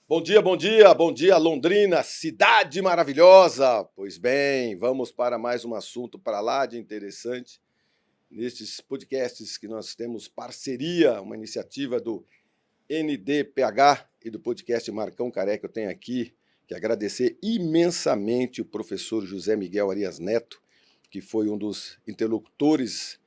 Bom dia, Londrina, cidade maravilhosa. Pois bem, vamos para mais um assunto para lá de interessante. Nestes podcasts que nós temos parceria, uma iniciativa do NDPH e do podcast Marcão Careca, eu tenho aqui que agradecer imensamente o professor José Miguel Arias Neto, que foi um dos interlocutores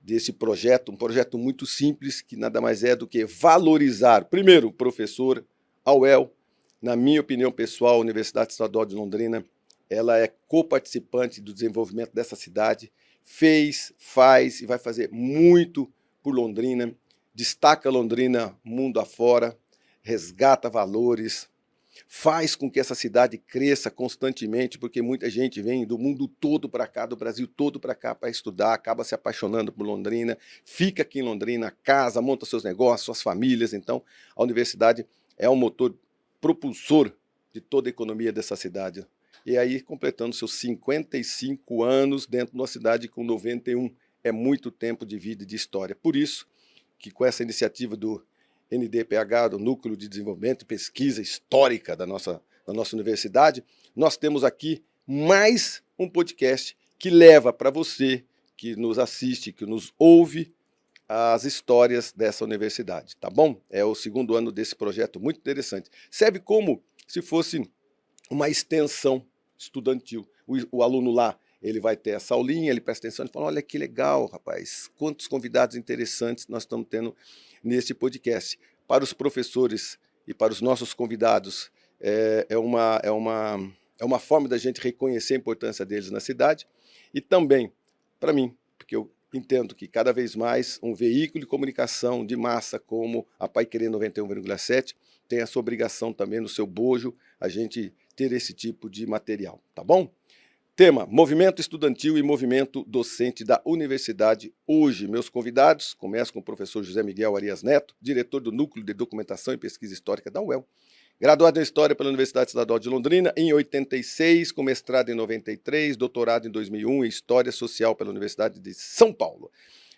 desse projeto, um projeto muito simples, que nada mais é do que valorizar, primeiro, o professor Auel. Na minha opinião pessoal, a Universidade Estadual de Londrina, ela é coparticipante do desenvolvimento dessa cidade, fez, faz e vai fazer muito por Londrina, destaca Londrina mundo afora, resgata valores, faz com que essa cidade cresça constantemente, porque muita gente vem do mundo todo para cá, do Brasil todo para cá para estudar, acaba se apaixonando por Londrina, fica aqui em Londrina, casa, monta seus negócios, suas famílias. Então, a universidade é um motor propulsor de toda a economia dessa cidade. E aí, completando seus 55 anos dentro de uma cidade com 91, é muito tempo de vida e de história. Por isso que com essa iniciativa do NDPH, do Núcleo de Desenvolvimento e Pesquisa Histórica da nossa universidade, nós temos aqui mais um podcast que leva para você que nos assiste, que nos ouve, as histórias dessa universidade, tá bom? É o segundo ano desse projeto muito interessante. Serve como se fosse uma extensão estudantil. O aluno lá, ele vai ter essa aulinha, ele presta atenção e fala, olha que legal, rapaz, quantos convidados interessantes nós estamos tendo neste podcast. Para os professores e para os nossos convidados, é uma forma da gente reconhecer a importância deles na cidade e também, para mim, porque eu entendo que cada vez mais um veículo de comunicação de massa como a Paiquerê 91,7 tem essa obrigação também no seu bojo, a gente ter esse tipo de material, tá bom? Tema, movimento estudantil e movimento docente da universidade hoje. Meus convidados, começo com o professor José Miguel Arias Neto, diretor do Núcleo de Documentação e Pesquisa Histórica da UEL, graduado em História pela Universidade Estadual de Londrina em 86, com mestrado em 93, doutorado em 2001 em História Social pela Universidade de São Paulo.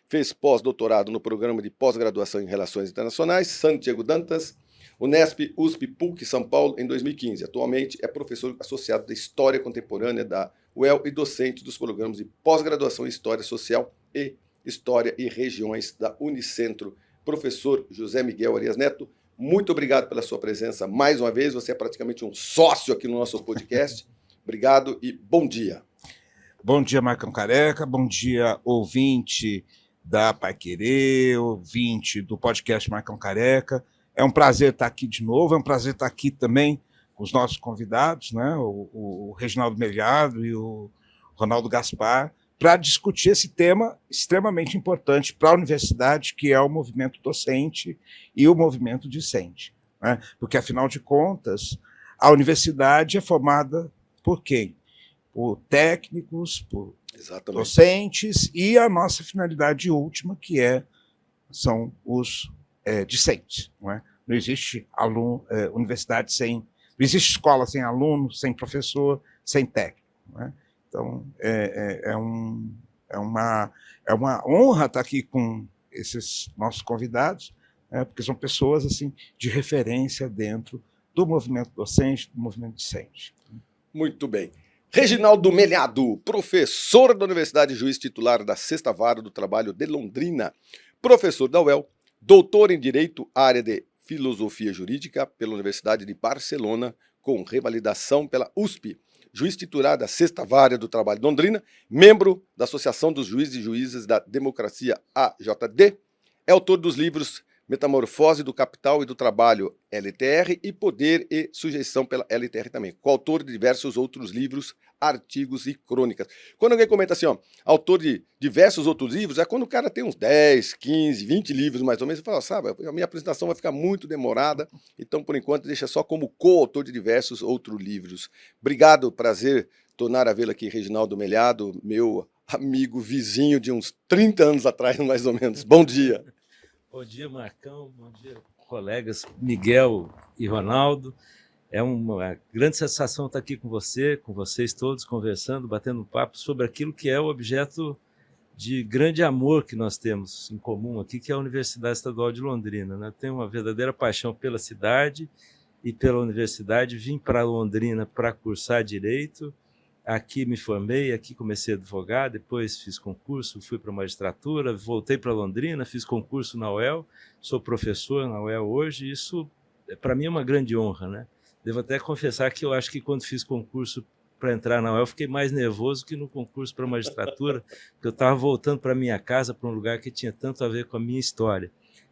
Fez pós-doutorado no Programa de Pós-Graduação em Relações Internacionais, Santiago Dantas, Unesp, USP, PUC, São Paulo, em 2015. Atualmente é professor associado de História Contemporânea da UEL e docente dos programas de pós-graduação em História Social e História e Regiões da Unicentro. Professor José Miguel Arias Neto, muito obrigado pela sua presença mais uma vez. Você é praticamente um sócio aqui no nosso podcast. Obrigado e bom dia. Bom dia, Marcão Careca. Bom dia, ouvinte da Paiquerê, ouvinte do podcast Marcão Careca. É um prazer estar aqui de novo, é um prazer estar aqui também com os nossos convidados, né? o Reginaldo Melhado e o Ronaldo Gaspar, para discutir esse tema extremamente importante para a universidade, que é o movimento docente e o movimento discente. Né? Porque, afinal de contas, a universidade é formada por quem? Por técnicos, por docentes e a nossa finalidade última, que são os discentes. Não existe universidade sem... Não existe escola sem aluno, sem professor, sem técnico. Então, é uma honra estar aqui com esses nossos convidados, porque são pessoas assim, de referência dentro do movimento docente, do movimento discente. Muito bem. Reginaldo Melhado, professor da Universidade, juiz titular da 6ª Vara do Trabalho de Londrina, professor da UEL, doutor em Direito, área de Filosofia Jurídica pela Universidade de Barcelona, com revalidação pela USP, juiz titular da 6ª Vara do Trabalho de Londrina, membro da Associação dos Juízes e Juízas da Democracia, AJD, é autor dos livros Metamorfose do Capital e do Trabalho, LTR, e Poder e Sujeição pela LTR também. Coautor de diversos outros livros, artigos e crônicas. Quando alguém comenta assim, autor de diversos outros livros, é quando o cara tem uns 10, 15, 20 livros mais ou menos, você fala, sabe, a minha apresentação vai ficar muito demorada, então por enquanto deixa só como coautor de diversos outros livros. Obrigado, prazer tornar a vê-lo aqui, Reginaldo Melhado, meu amigo vizinho de uns 30 anos atrás, mais ou menos. Bom dia. Bom dia, Marcão. Bom dia, colegas Miguel e Ronaldo. É uma grande satisfação estar aqui com vocês todos, conversando, batendo um papo sobre aquilo que é o objeto de grande amor que nós temos em comum aqui, que é a Universidade Estadual de Londrina. Tenho uma verdadeira paixão pela cidade e pela universidade, vim para Londrina para cursar Direito, aqui me formei, aqui comecei a advogar, depois fiz concurso, fui para a magistratura, voltei para Londrina, fiz concurso na UEL, sou professor na UEL hoje, isso para mim é uma grande honra, né? Devo até confessar que eu acho que quando fiz concurso para entrar na UEL, fiquei mais nervoso que no concurso para a magistratura, porque eu estava voltando para minha casa, para um lugar que tinha tanto a ver com a minha história.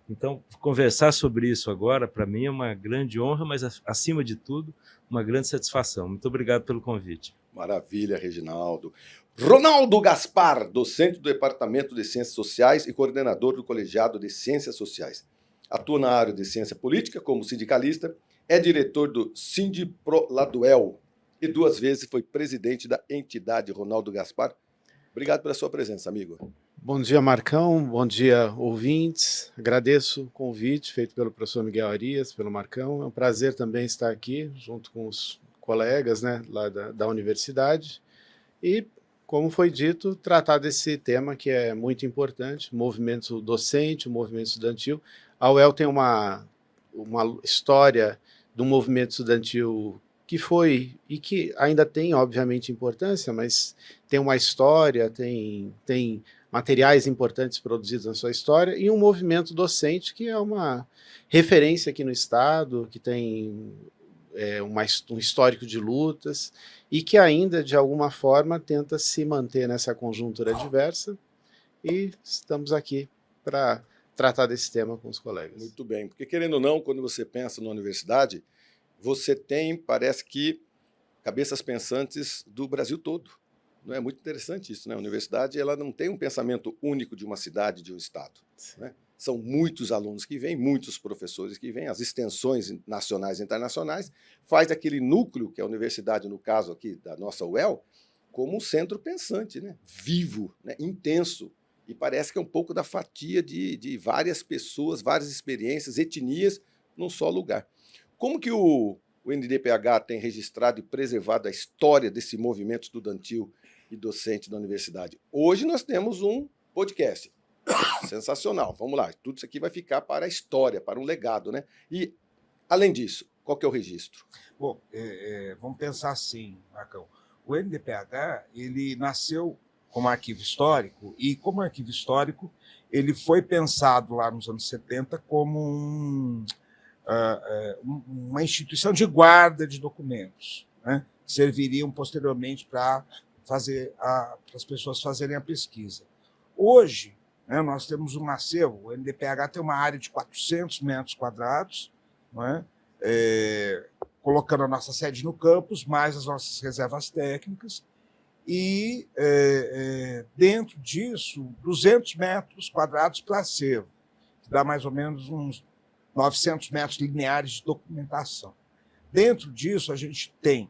Então, conversar sobre isso agora, para mim, é uma grande honra, mas, acima de tudo, uma grande satisfação. Muito obrigado pelo convite. Maravilha, Reginaldo. Ronaldo Gaspar, docente do Departamento de Ciências Sociais e coordenador do Colegiado de Ciências Sociais. Atua na área de ciência política como sindicalista, é diretor do Sindiproladuel e 2 vezes foi presidente da entidade. Ronaldo Gaspar, obrigado pela sua presença, amigo. Bom dia, Marcão. Bom dia, ouvintes. Agradeço o convite feito pelo professor Miguel Arias, pelo Marcão. É um prazer também estar aqui, junto com os colegas, né, lá da universidade. E, como foi dito, tratar desse tema que é muito importante, movimento docente, o movimento estudantil. A UEL tem uma história do movimento estudantil que foi e que ainda tem, obviamente, importância, mas tem uma história, tem materiais importantes produzidos na sua história, e um movimento docente que é uma referência aqui no Estado, que tem um histórico de lutas, e que ainda, de alguma forma, tenta se manter nessa conjuntura diversa, e estamos aqui para tratar desse tema com os colegas. Muito bem, porque querendo ou não, quando você pensa na universidade, você tem, parece que, cabeças pensantes do Brasil todo. Não é muito interessante isso, né? A universidade ela não tem um pensamento único de uma cidade, de um estado, né? São muitos alunos que vêm, muitos professores que vêm, as extensões nacionais e internacionais, faz aquele núcleo, que é a universidade, no caso aqui da nossa UEL, como um centro pensante, né? Vivo, né? Intenso, e parece que é um pouco da fatia de várias pessoas, várias experiências, etnias, num só lugar. Como que o NDPH tem registrado e preservado a história desse movimento estudantil e docente da universidade? Hoje nós temos um podcast sensacional. Vamos lá, tudo isso aqui vai ficar para a história, para um legado, né? E, além disso, qual que é o registro? Bom, vamos pensar assim, Marcão. O NDPH, ele nasceu como arquivo histórico, e como arquivo histórico, ele foi pensado lá nos anos 70 como uma instituição de guarda de documentos, né, que serviriam posteriormente para as pessoas fazerem a pesquisa. Hoje, né, nós temos um acervo, o NDPH tem uma área de 400 metros quadrados, né, colocando a nossa sede no campus, mais as nossas reservas técnicas, e dentro disso, 200 metros quadrados para acervo, que dá mais ou menos uns 900 metros lineares de documentação. Dentro disso, a gente tem,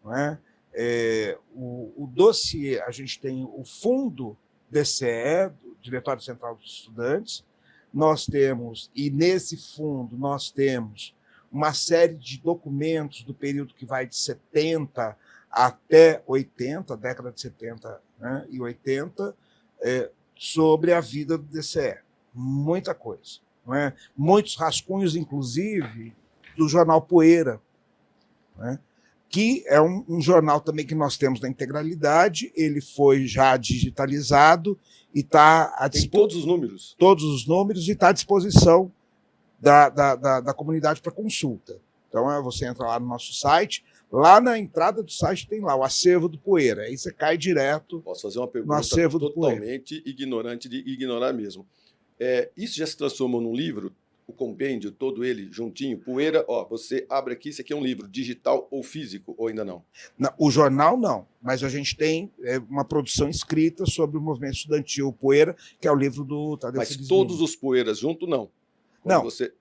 não é, o dossiê, a gente tem o fundo DCE, do Diretório Central dos Estudantes, nós temos, e nesse fundo nós temos uma série de documentos do período que vai de 70 até 80, década de 70, né, e 80, sobre a vida do DCE. Muita coisa. Não é? Muitos rascunhos, inclusive, do jornal Poeira, né, que é um jornal também que nós temos na integralidade, ele foi já digitalizado e está à disposição. Tem todos os números? Todos os números, e está à disposição da comunidade para consulta. Então, você entra lá no nosso site, lá na entrada do site tem lá o acervo do Poeira, aí você cai direto. Posso fazer uma no pergunta acervo do Poeira. Totalmente ignorante de ignorar mesmo. Isso já se transformou num livro? O compêndio, todo ele juntinho, Poeira, você abre aqui, isso aqui é um livro digital ou físico, ou ainda não? O jornal não, mas a gente tem uma produção escrita sobre o movimento estudantil Poeira, que é o livro do Tadeu Mas Felizmini. todos os Poeiras junto, não? Não, você...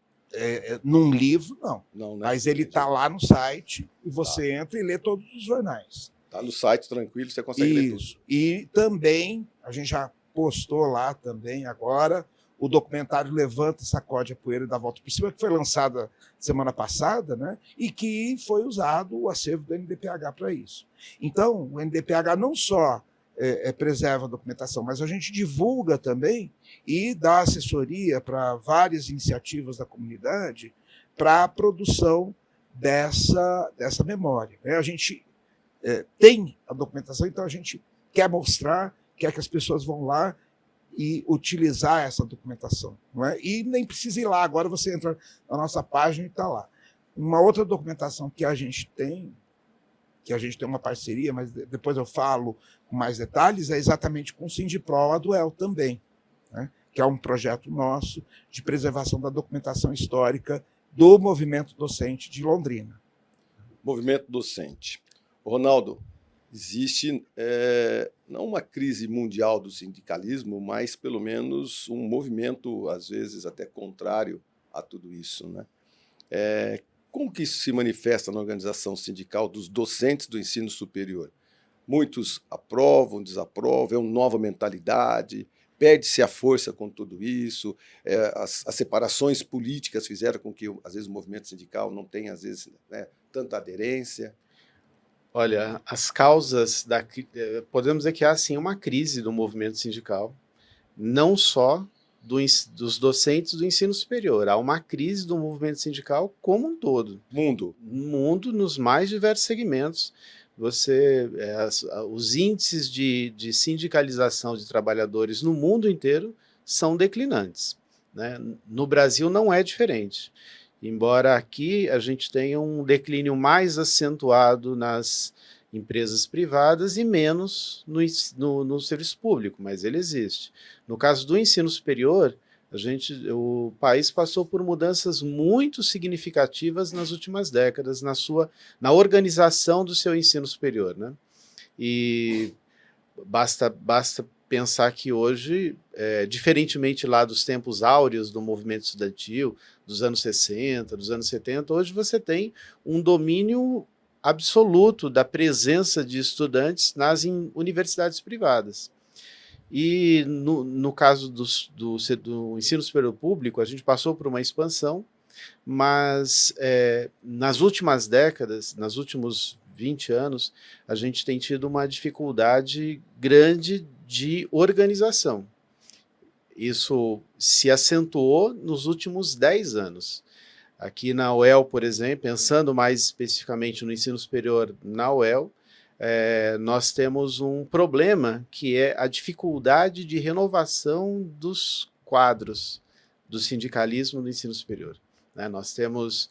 num livro, não. Não, né? Mas ele está lá no site, e você entra e lê todos os jornais. Está no site, tranquilo, você consegue ler tudo. Isso, e também, a gente já postou lá também agora, o documentário Levanta, Sacode a Poeira e Dá a Volta por Cima, que foi lançado semana passada, né, e que foi usado o acervo do NDPH para isso. Então, o NDPH não só preserva a documentação, mas a gente divulga também e dá assessoria para várias iniciativas da comunidade para a produção dessa memória, né? A gente tem a documentação, então a gente quer mostrar, quer que as pessoas vão lá e utilizar essa documentação, não é? E nem precisa ir lá, agora você entra na nossa página e está lá. Uma outra documentação que a gente tem uma parceria, mas depois eu falo com mais detalhes, é exatamente com o Sindipro, a Duel também, né? Que é um projeto nosso de preservação da documentação histórica do movimento docente de Londrina. Movimento docente. Ronaldo, existe não uma crise mundial do sindicalismo, mas pelo menos um movimento, às vezes até contrário a tudo isso, né? Como que isso se manifesta na organização sindical dos docentes do ensino superior? Muitos aprovam, desaprovam, é uma nova mentalidade, perde-se a força com tudo isso, as separações políticas fizeram com que, às vezes, o movimento sindical não tenha, às vezes, né, tanta aderência. Olha, as causas podemos dizer que há sim uma crise do movimento sindical, não só dos docentes do ensino superior, há uma crise do movimento sindical como um todo. Mundo nos mais diversos segmentos. Os índices de sindicalização de trabalhadores no mundo inteiro são declinantes, né? No Brasil não é diferente. Embora aqui a gente tenha um declínio mais acentuado nas empresas privadas e menos no serviço público, mas ele existe. No caso do ensino superior, o país passou por mudanças muito significativas nas últimas décadas na organização do seu ensino superior, né? E basta pensar que hoje, diferentemente lá dos tempos áureos do movimento estudantil, dos anos 60, dos anos 70, hoje você tem um domínio absoluto da presença de estudantes nas universidades privadas. E no caso do ensino superior público, a gente passou por uma expansão, mas nas últimas décadas, nos últimos 20 anos, a gente tem tido uma dificuldade grande de organização. Isso se acentuou nos últimos 10 anos. Aqui na UEL, por exemplo, pensando mais especificamente no ensino superior na UEL, nós temos um problema que é a dificuldade de renovação dos quadros do sindicalismo no ensino superior, né? Nós temos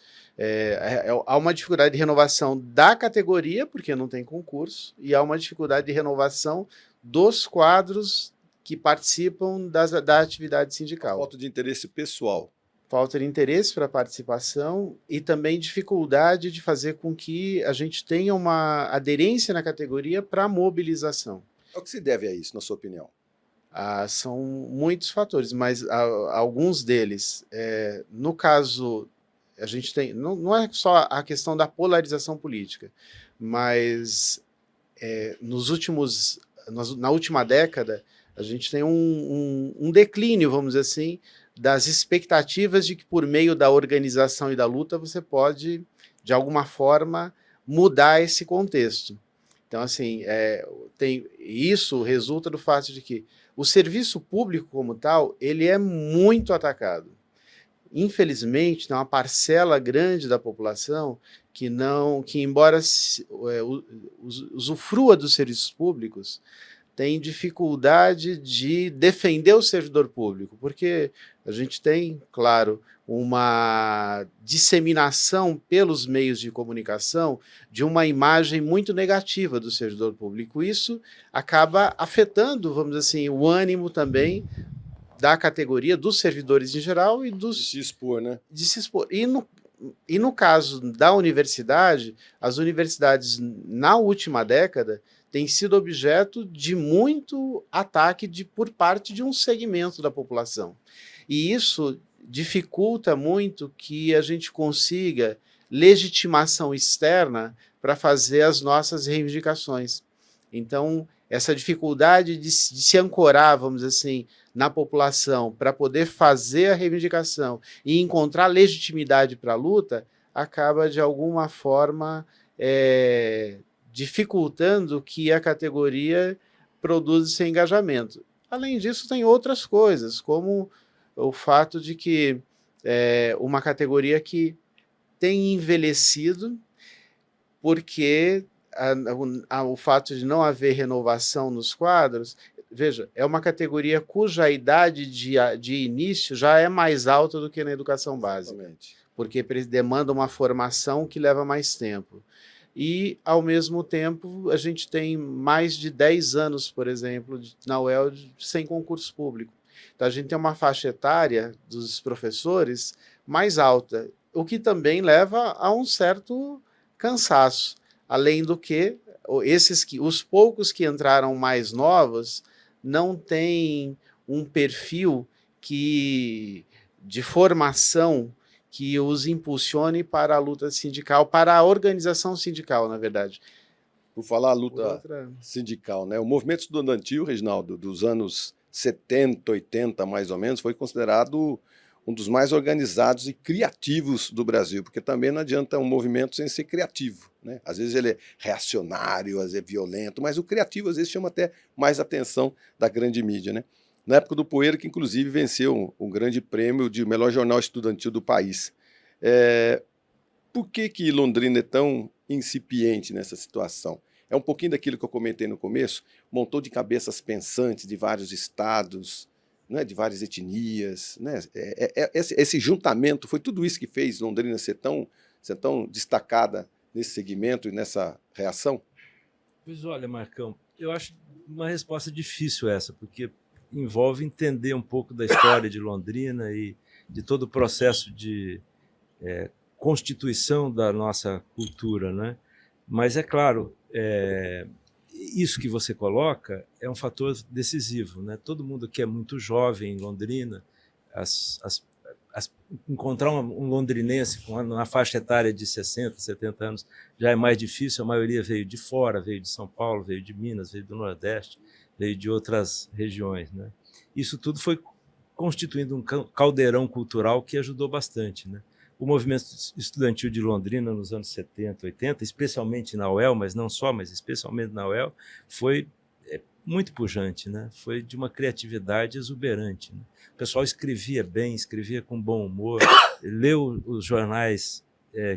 há uma dificuldade de renovação da categoria, porque não tem concurso, e há uma dificuldade de renovação dos quadros que participam da atividade sindical. Falta de interesse pessoal. Falta de interesse para a participação e também dificuldade de fazer com que a gente tenha uma aderência na categoria para a mobilização. O que se deve a isso, na sua opinião? São muitos fatores, mas alguns deles, no caso, a gente tem, não é só a questão da polarização política, mas na última década, a gente tem um declínio, vamos dizer assim, das expectativas de que por meio da organização e da luta você pode, de alguma forma, mudar esse contexto. Então, assim, isso resulta do fato de que o serviço público como tal, ele é muito atacado. Infelizmente, tem uma parcela grande da população que embora usufrua dos serviços públicos, tem dificuldade de defender o servidor público, porque a gente tem, claro, uma disseminação pelos meios de comunicação de uma imagem muito negativa do servidor público. Isso acaba afetando, vamos dizer assim, o ânimo também da categoria dos servidores em geral e de se expor, né? De se expor. E no caso da universidade, as universidades, na última década, têm sido objeto de muito ataque por parte de um segmento da população. E isso dificulta muito que a gente consiga legitimação externa para fazer as nossas reivindicações. Então, essa dificuldade de se ancorar, vamos dizer assim, na população para poder fazer a reivindicação e encontrar legitimidade para a luta, acaba, de alguma forma, dificultando que a categoria produza esse engajamento. Além disso, tem outras coisas, como o fato de que uma categoria que tem envelhecido, porque o fato de não haver renovação nos quadros, veja, é uma categoria cuja idade de início já é mais alta do que na educação básica, Exatamente. porque demanda uma formação que leva mais tempo. E, ao mesmo tempo, a gente tem mais de 10 anos, por exemplo, na UEL sem concurso público. Então, a gente tem uma faixa etária dos professores mais alta, o que também leva a um certo cansaço. Além do que, os poucos que entraram mais novos não têm um perfil de formação que os impulsione para a luta sindical, para a organização sindical, na verdade. Por falar a luta sindical, né? O movimento estudantil, Reginaldo, dos anos 70, 80, mais ou menos, foi considerado um dos mais organizados e criativos do Brasil, porque também não adianta um movimento sem ser criativo, né? Às vezes ele é reacionário, às vezes é violento, mas o criativo às vezes chama até mais atenção da grande mídia, né? Na época do Poeira, que inclusive venceu um grande prêmio de melhor jornal estudantil do país. Por que Londrina é tão incipiente nessa situação? É um pouquinho daquilo que eu comentei no começo, um montão de cabeças pensantes de vários estados, né, de várias etnias, né? Esse juntamento, foi tudo isso que fez Londrina ser tão destacada nesse segmento e nessa reação? Pois olha, Marcão, eu acho uma resposta difícil essa, porque envolve entender um pouco da história de Londrina e de todo o processo de constituição da nossa cultura, né? Mas é claro, isso que você coloca é um fator decisivo, né? Todo mundo que é muito jovem em Londrina, encontrar um londrinense na faixa etária de 60, 70 anos já é mais difícil. A maioria veio de fora, veio de São Paulo, veio de Minas, veio do Nordeste, veio de outras regiões, né? Isso tudo foi constituindo um caldeirão cultural que ajudou bastante, né? O movimento estudantil de Londrina nos anos 70, 80, especialmente na UEL, mas não só, mas especialmente na UEL, foi muito pujante, né? Foi de uma criatividade exuberante, né? O pessoal escrevia bem, escrevia com bom humor, leu os jornais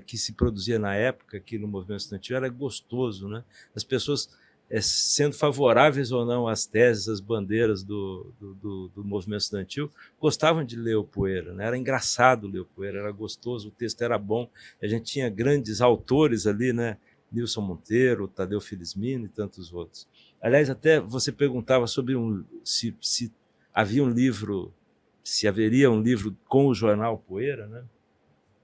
que se produzia na época aqui no movimento estudantil, era gostoso, né? As pessoas sendo favoráveis ou não às teses, às bandeiras do movimento estudantil, gostavam de ler o Poeira, né? Era engraçado ler o Poeira, era gostoso, o texto era bom, a gente tinha grandes autores ali, né? Nilson Monteiro, Tadeu Felismino e tantos outros. Aliás, até você perguntava sobre se havia um livro, se haveria um livro com o jornal Poeira, né?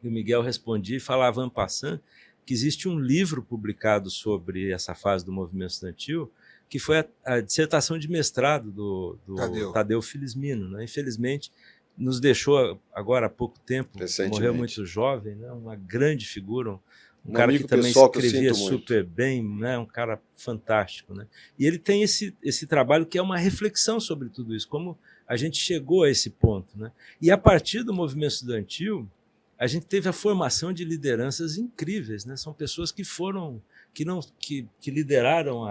E o Miguel respondia e falava en passant que existe um livro publicado sobre essa fase do movimento estudantil, que foi a dissertação de mestrado do Tadeu Felismino, né? Infelizmente, nos deixou agora há pouco tempo, morreu muito jovem, né? Uma grande figura, um cara que também escrevia super bem, né? Um cara fantástico, né? E ele tem esse trabalho que é uma reflexão sobre tudo isso, como a gente chegou a esse ponto, né? E a partir do movimento estudantil, a gente teve a formação de lideranças incríveis, né? São pessoas que lideraram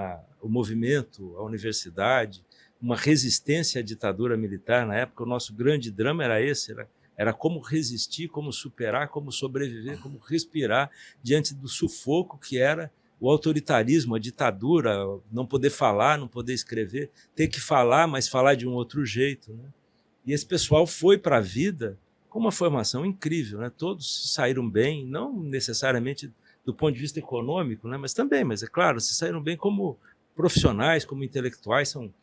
o movimento, a universidade, uma resistência à ditadura militar na época. O nosso grande drama era esse, era como resistir, como superar, como sobreviver, como respirar diante do sufoco que era o autoritarismo, a ditadura, não poder falar, não poder escrever, ter que falar, mas falar de um outro jeito, né? E esse pessoal foi para a vida com uma formação incrível, né? Todos saíram bem, não necessariamente do ponto de vista econômico, né? Mas é claro, se saíram bem como profissionais, como intelectuais, são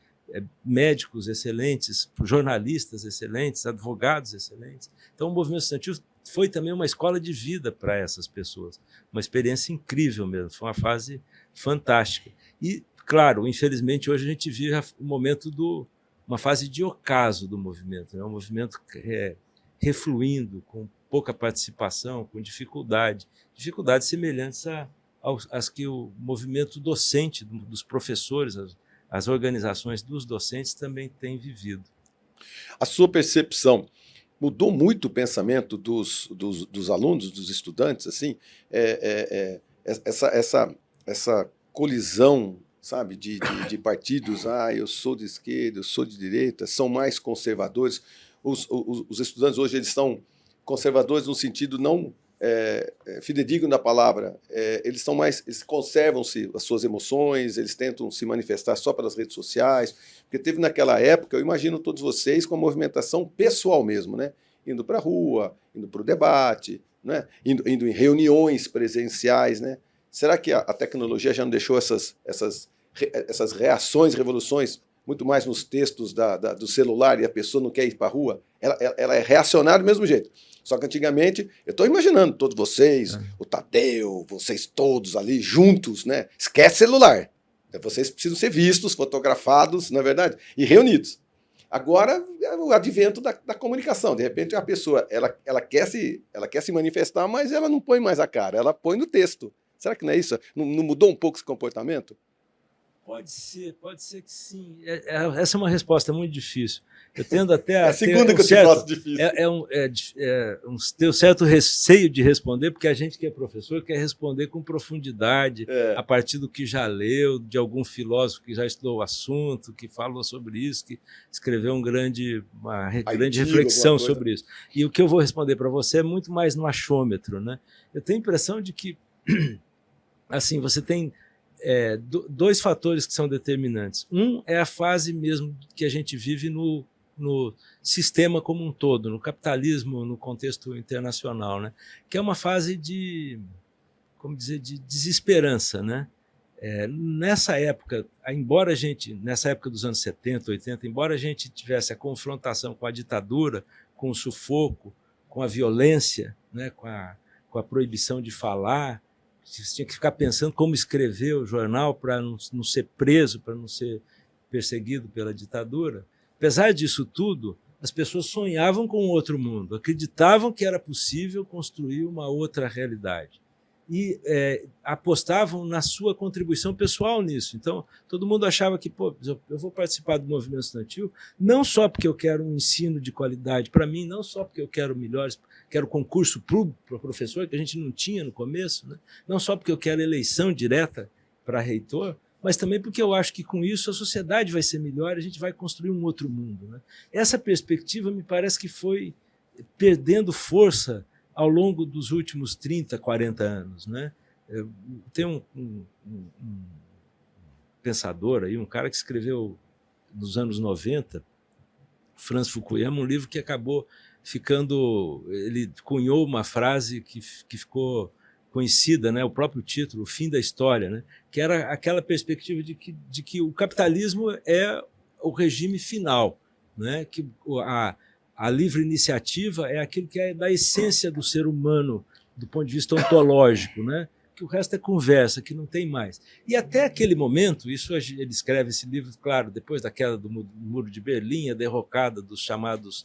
médicos excelentes, jornalistas excelentes, advogados excelentes. Então o movimento estudantil foi também uma escola de vida para essas pessoas, uma experiência incrível mesmo, foi uma fase fantástica. E, claro, infelizmente hoje a gente vive um momento uma fase de ocaso do movimento, né? Um movimento refluindo, com pouca participação, com dificuldades semelhantes às que o movimento docente dos professores, as organizações dos docentes também têm vivido. A sua percepção mudou muito o pensamento dos alunos, dos estudantes, assim, essa colisão, sabe, de partidos, eu sou de esquerda, eu sou de direita, são mais conservadores. Os estudantes hoje eles são conservadores no sentido não fidedigno da palavra, eles conservam-se as suas emoções, eles tentam se manifestar só pelas redes sociais, porque teve naquela época, eu imagino todos vocês com a movimentação pessoal mesmo, né? Indo para a rua, indo para o debate, né? Indo em reuniões presenciais, né? Será que a tecnologia já não deixou essas reações, revoluções, muito mais nos textos do celular e a pessoa não quer ir para a rua? Ela é reacionária do mesmo jeito. Só que antigamente, eu estou imaginando todos vocês, o Tadeu, vocês todos ali juntos, né? Esquece celular. Vocês precisam ser vistos, fotografados, não é verdade? E reunidos. Agora é o advento da comunicação. De repente, a pessoa ela quer se manifestar, mas ela não põe mais a cara, ela põe no texto. Será que não é isso? Não mudou um pouco esse comportamento? Pode ser que sim. Essa é uma resposta muito difícil. Eu tendo até É a segunda que eu te faço difícil. Tenho certo receio de responder, porque a gente que é professor quer responder com profundidade, a partir do que já leu, de algum filósofo que já estudou o assunto, que falou sobre isso, que escreveu uma grande reflexão sobre isso. E o que eu vou responder para você é muito mais no achômetro, né? Eu tenho a impressão de que assim, você tem dois fatores que são determinantes. Um é a fase mesmo que a gente vive no sistema como um todo, no capitalismo, no contexto internacional, né? Que é uma fase de desesperança, né? Nessa época, nessa época dos anos 70, 80, embora a gente tivesse a confrontação com a ditadura, com o sufoco, com a violência, né? com a proibição de falar, você tinha que ficar pensando como escrever o jornal para não ser preso, para não ser perseguido pela ditadura. Apesar disso tudo, as pessoas sonhavam com outro mundo, acreditavam que era possível construir uma outra realidade e apostavam na sua contribuição pessoal nisso. Então, todo mundo achava que eu vou participar do movimento estudantil não só porque eu quero um ensino de qualidade para mim, não só porque eu quero quero concurso para professor, que a gente não tinha no começo, né? Não só porque eu quero eleição direta para reitor, mas também porque eu acho que com isso a sociedade vai ser melhor, a gente vai construir um outro mundo, né? Essa perspectiva me parece que foi perdendo força ao longo dos últimos 30, 40 anos, né? Tem um pensador aí, um cara que escreveu nos anos 90, Franz Fukuyama, um livro que acabou ele cunhou uma frase que ficou conhecida, né? O próprio título, O Fim da História, né? Que era aquela perspectiva de que o capitalismo é o regime final, né? Que a livre iniciativa é aquilo que é da essência do ser humano, do ponto de vista ontológico, né? Que o resto é conversa, que não tem mais. E até aquele momento, ele escreve esse livro, claro, depois da queda do Muro de Berlim, a derrocada dos chamados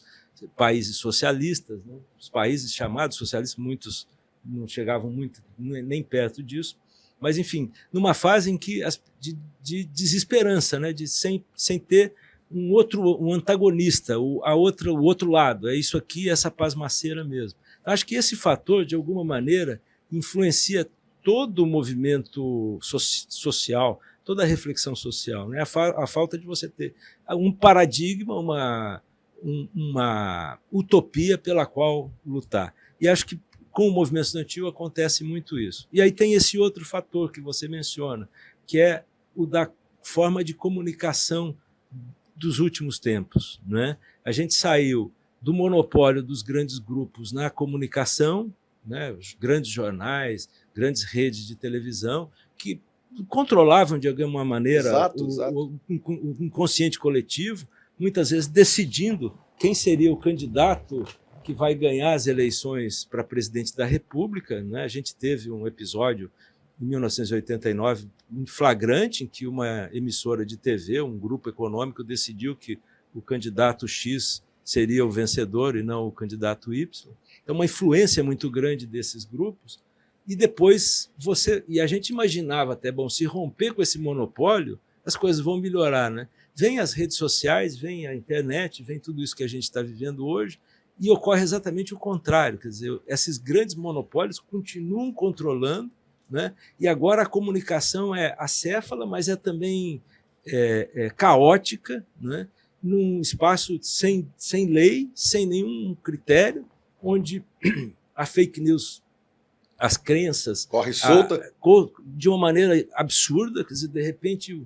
países socialistas, né? Os países chamados socialistas, muitos não chegavam nem perto disso, mas, enfim, numa fase em que de desesperança, né? Sem ter um antagonista, o outro lado, é isso aqui, essa pasmaceira mesmo. Acho que esse fator, de alguma maneira, influencia todo o movimento social, toda a reflexão social, né? A falta de você ter um paradigma, uma utopia pela qual lutar. E acho que com o movimento estudantil acontece muito isso. E aí tem esse outro fator que você menciona, que é o da forma de comunicação dos últimos tempos, né? A gente saiu do monopólio dos grandes grupos na comunicação, né? Os grandes jornais, grandes redes de televisão, que controlavam de alguma maneira o inconsciente coletivo, muitas vezes decidindo quem seria o candidato que vai ganhar as eleições para presidente da República, né? A gente teve um episódio em 1989 flagrante em que uma emissora de TV, um grupo econômico, decidiu que o candidato X seria o vencedor e não o candidato Y. Então, uma influência muito grande desses grupos. E depois a gente imaginava até, se romper com esse monopólio, as coisas vão melhorar, né? Vem as redes sociais, vem a internet, vem tudo isso que a gente está vivendo hoje, e ocorre exatamente o contrário. Quer dizer, esses grandes monopólios continuam controlando, né? E agora a comunicação é acéfala, mas é também caótica, né? Num espaço sem lei, sem nenhum critério, onde a fake news as crenças Corre solta. de uma maneira absurda, quer dizer, de repente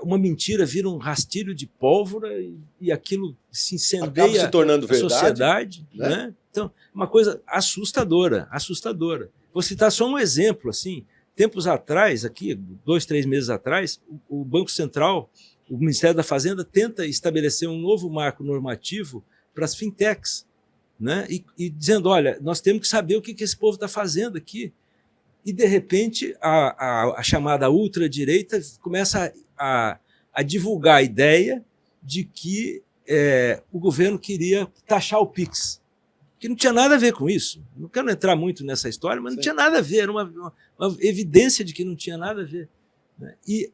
uma mentira vira um rastilho de pólvora e aquilo se Acaba incendeia se tornando a verdade, sociedade. né? Né? Então, uma coisa assustadora, assustadora. Vou citar só um exemplo, assim, tempos atrás, aqui, 2, 3 meses atrás, o Banco Central, o Ministério da Fazenda tenta estabelecer um novo marco normativo para as fintechs, né? E dizendo, olha, nós temos que saber o que esse povo está fazendo aqui. E, de repente, a chamada ultradireita começa a divulgar a ideia de que o governo queria taxar o Pix, que não tinha nada a ver com isso. Não quero entrar muito nessa história, mas não tinha nada a ver, era uma evidência de que não tinha nada a ver. Né? E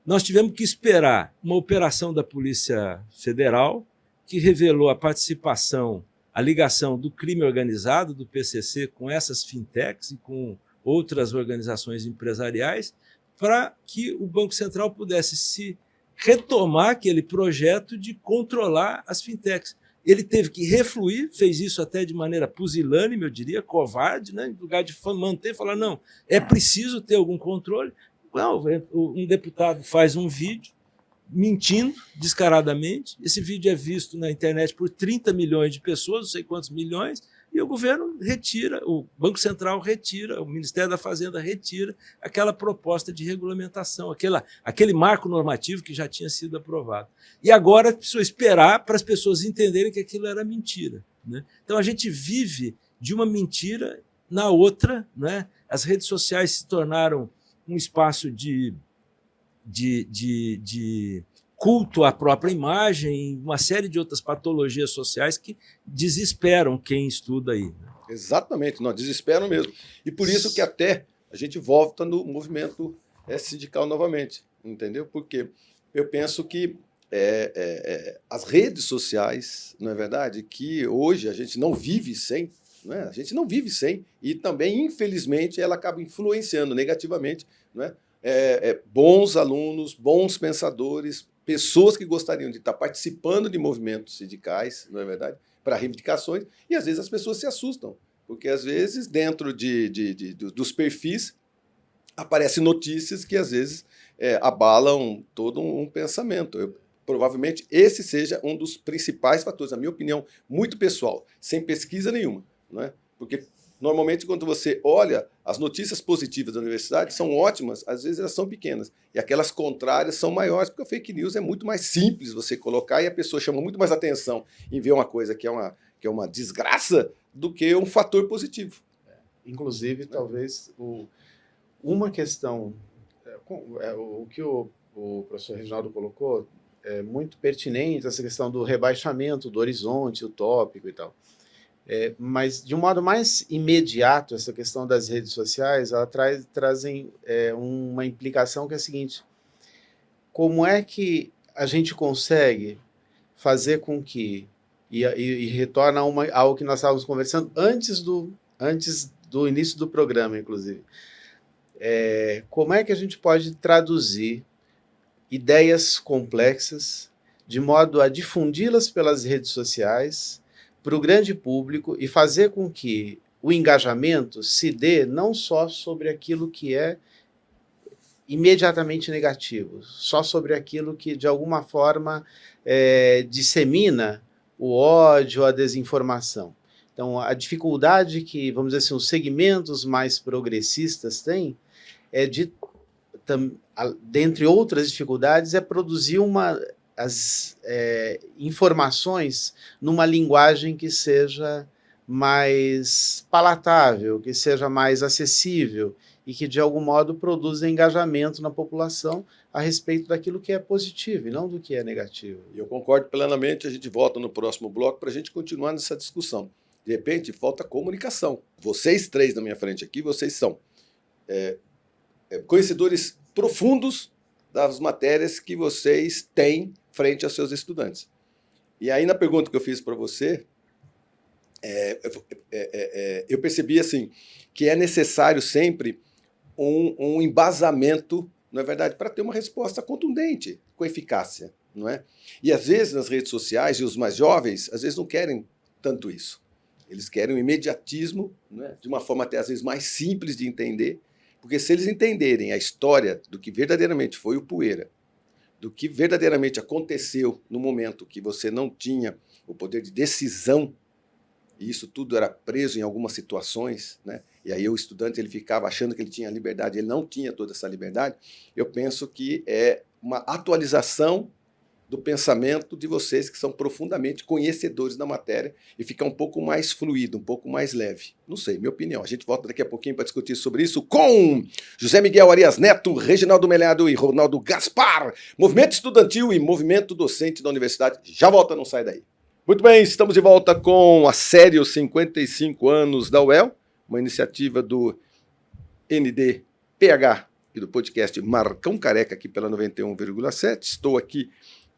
nós tivemos que esperar uma operação da Polícia Federal que revelou a participação, a ligação do crime organizado, do PCC, com essas fintechs e com outras organizações empresariais, para que o Banco Central pudesse se retomar aquele projeto de controlar as fintechs. Ele teve que refluir, fez isso até de maneira pusilânime, eu diria, covarde, né? Em lugar de manter, falar, não, é preciso ter algum controle. Não, um deputado faz um vídeo mentindo descaradamente, esse vídeo é visto na internet por 30 milhões de pessoas, não sei quantos milhões, e o governo retira, o Banco Central retira, o Ministério da Fazenda retira aquela proposta de regulamentação, aquele marco normativo que já tinha sido aprovado. E agora precisou esperar para as pessoas entenderem que aquilo era mentira. Né? Então a gente vive de uma mentira na outra, né? As redes sociais se tornaram um espaço de culto à própria imagem, uma série de outras patologias sociais que desesperam quem estuda aí. Exatamente, não, desesperam mesmo. E por isso que até a gente volta no movimento sindical novamente, entendeu? Porque eu penso que as redes sociais, não é verdade, que hoje a gente não vive sem, né? A gente não vive sem, e também, infelizmente, ela acaba influenciando negativamente, né? Bons alunos, bons pensadores, pessoas que gostariam de estar participando de movimentos sindicais, não é verdade, para reivindicações, e às vezes as pessoas se assustam, porque às vezes dentro dos perfis aparecem notícias que às vezes abalam todo um pensamento. Provavelmente esse seja um dos principais fatores, na minha opinião, muito pessoal, sem pesquisa nenhuma, não é? Porque normalmente, quando você olha, as notícias positivas da universidade são ótimas, às vezes elas são pequenas. E aquelas contrárias são maiores, porque o fake news é muito mais simples você colocar e a pessoa chama muito mais atenção em ver uma coisa que é uma desgraça do que um fator positivo. Inclusive, talvez, uma questão, o que o professor Reginaldo colocou, é muito pertinente, essa questão do rebaixamento do horizonte utópico e tal. Mas, de um modo mais imediato, essa questão das redes sociais, ela trazem uma implicação que é a seguinte: como é que a gente consegue fazer com que, e retorna ao que nós estávamos conversando antes do início do programa, inclusive, como é que a gente pode traduzir ideias complexas de modo a difundi-las pelas redes sociais para o grande público e fazer com que o engajamento se dê não só sobre aquilo que é imediatamente negativo, só sobre aquilo que, de alguma forma, dissemina o ódio, a desinformação. Então, a dificuldade que, vamos dizer assim, os segmentos mais progressistas têm dentre outras dificuldades, produzir as informações numa linguagem que seja mais palatável, que seja mais acessível e que, de algum modo, produza engajamento na população a respeito daquilo que é positivo e não do que é negativo. Eu concordo plenamente, a gente volta no próximo bloco para a gente continuar nessa discussão. De repente, falta comunicação. Vocês três na minha frente aqui, vocês são conhecedores profundos das matérias que vocês têm frente aos seus estudantes. E aí, na pergunta que eu fiz para você, eu percebi assim, que é necessário sempre um embasamento, não é verdade, para ter uma resposta contundente, com eficácia, não é? E às vezes nas redes sociais, e os mais jovens, às vezes não querem tanto isso. Eles querem um imediatismo, né, de uma forma até às vezes mais simples de entender, porque se eles entenderem a história do que verdadeiramente foi o Poeira, do que verdadeiramente aconteceu no momento que você não tinha o poder de decisão, e isso tudo era preso em algumas situações, né? E aí o estudante ele ficava achando que ele tinha liberdade, ele não tinha toda essa liberdade. Eu penso que é uma atualização do pensamento de vocês que são profundamente conhecedores da matéria e fica um pouco mais fluido, um pouco mais leve. Não sei, minha opinião. A gente volta daqui a pouquinho para discutir sobre isso com José Miguel Arias Neto, Reginaldo Melhado e Ronaldo Gaspar, movimento estudantil e movimento docente da universidade. Já volta, não sai daí. Muito bem, estamos de volta com a série Os 55 Anos da UEL, uma iniciativa do NDPH e do podcast Marcão Careca aqui pela 91,7. Estou aqui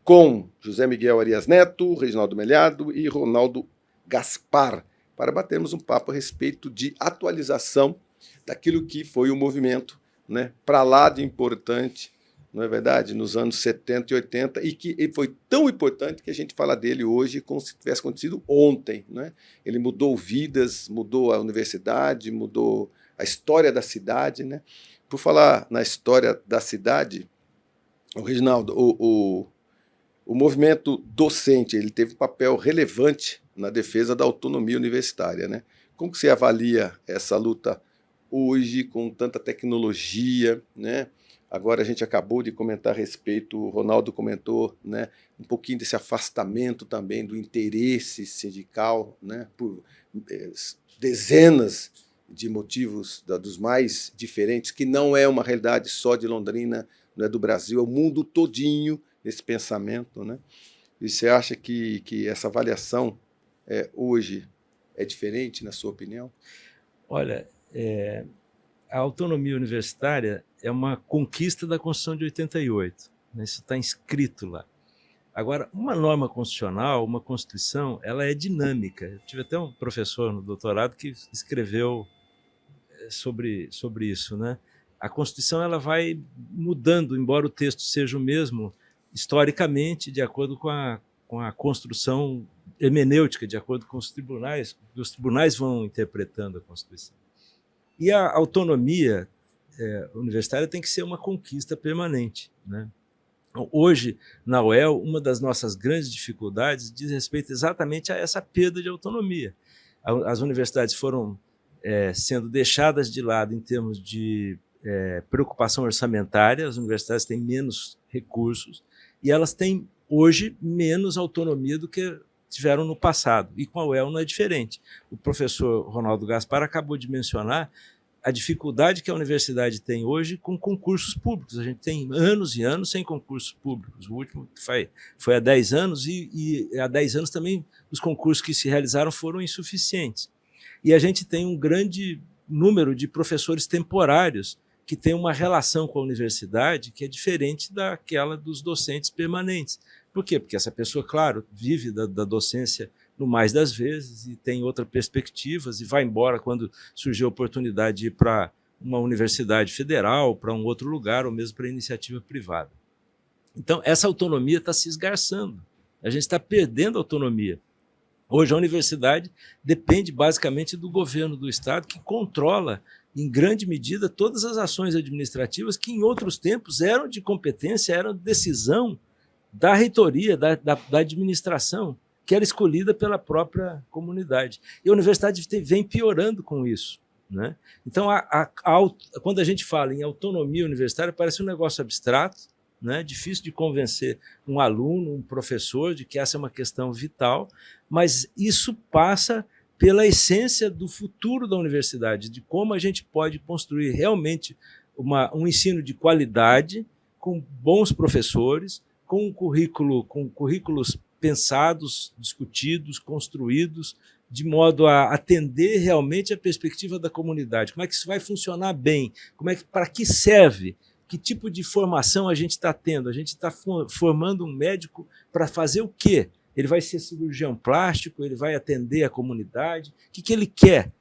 com José Miguel Arias Neto, Reginaldo Melhado e Ronaldo Gaspar, para batermos um papo a respeito de atualização daquilo que foi o movimento, né, para lá de importante, não é verdade, nos anos 70 e 80, e que ele foi tão importante que a gente fala dele hoje como se tivesse acontecido ontem. Né? Ele mudou vidas, mudou a universidade, mudou a história da cidade. Né? Por falar na história da cidade, o Reginaldo, o movimento docente ele teve um papel relevante na defesa da autonomia universitária. Né? Como que você avalia essa luta hoje, com tanta tecnologia? Né? Agora a gente acabou de comentar a respeito, o Ronaldo comentou, né, um pouquinho desse afastamento também do interesse sindical, né, por dezenas de motivos dos mais diferentes, que não é uma realidade só de Londrina, não é do Brasil, é o mundo todinho esse pensamento. Né? E você acha que essa avaliação hoje é diferente, na sua opinião? Olha, a autonomia universitária é uma conquista da Constituição de 88. Né? Isso está inscrito lá. Agora, uma norma constitucional, uma Constituição, ela é dinâmica. Eu tive até um professor no doutorado que escreveu sobre isso. Né? A Constituição ela vai mudando, embora o texto seja o mesmo, historicamente, de acordo com a construção hermenêutica, de acordo com os tribunais vão interpretando a Constituição. E a autonomia universitária tem que ser uma conquista permanente. Né? Hoje, na UEL, uma das nossas grandes dificuldades diz respeito exatamente a essa perda de autonomia. As universidades foram sendo deixadas de lado em termos de preocupação orçamentária, as universidades têm menos recursos e elas têm, hoje, menos autonomia do que tiveram no passado. E com a UEL não é diferente. O professor Ronaldo Gaspar acabou de mencionar a dificuldade que a universidade tem hoje com concursos públicos. A gente tem anos e anos sem concursos públicos. O último foi há 10 anos e há 10 anos também os concursos que se realizaram foram insuficientes. E a gente tem um grande número de professores temporários que têm uma relação com a universidade que é diferente daquela dos docentes permanentes. Por quê? Porque essa pessoa, claro, vive da docência no mais das vezes e tem outras perspectivas e vai embora quando surgir a oportunidade de ir para uma universidade federal, para um outro lugar ou mesmo para iniciativa privada. Então, essa autonomia está se esgarçando. A gente está perdendo autonomia. Hoje, a universidade depende basicamente do governo do Estado, que controla, em grande medida, todas as ações administrativas que, em outros tempos, eram de competência, eram de decisão da reitoria, da administração, que era escolhida pela própria comunidade. E a universidade vem piorando com isso. Né? Então, quando a gente fala em autonomia universitária, parece um negócio abstrato, né? Difícil de convencer um aluno, um professor, de que essa é uma questão vital, mas isso passa pela essência do futuro da universidade, de como a gente pode construir realmente um ensino de qualidade, com bons professores, com currículos pensados, discutidos, construídos, de modo a atender realmente a perspectiva da comunidade. Como é que isso vai funcionar bem? Para que serve? Que tipo de formação a gente está tendo? A gente está formando um médico para fazer o quê? Ele vai ser cirurgião plástico? Ele vai atender a comunidade? O que ele quer?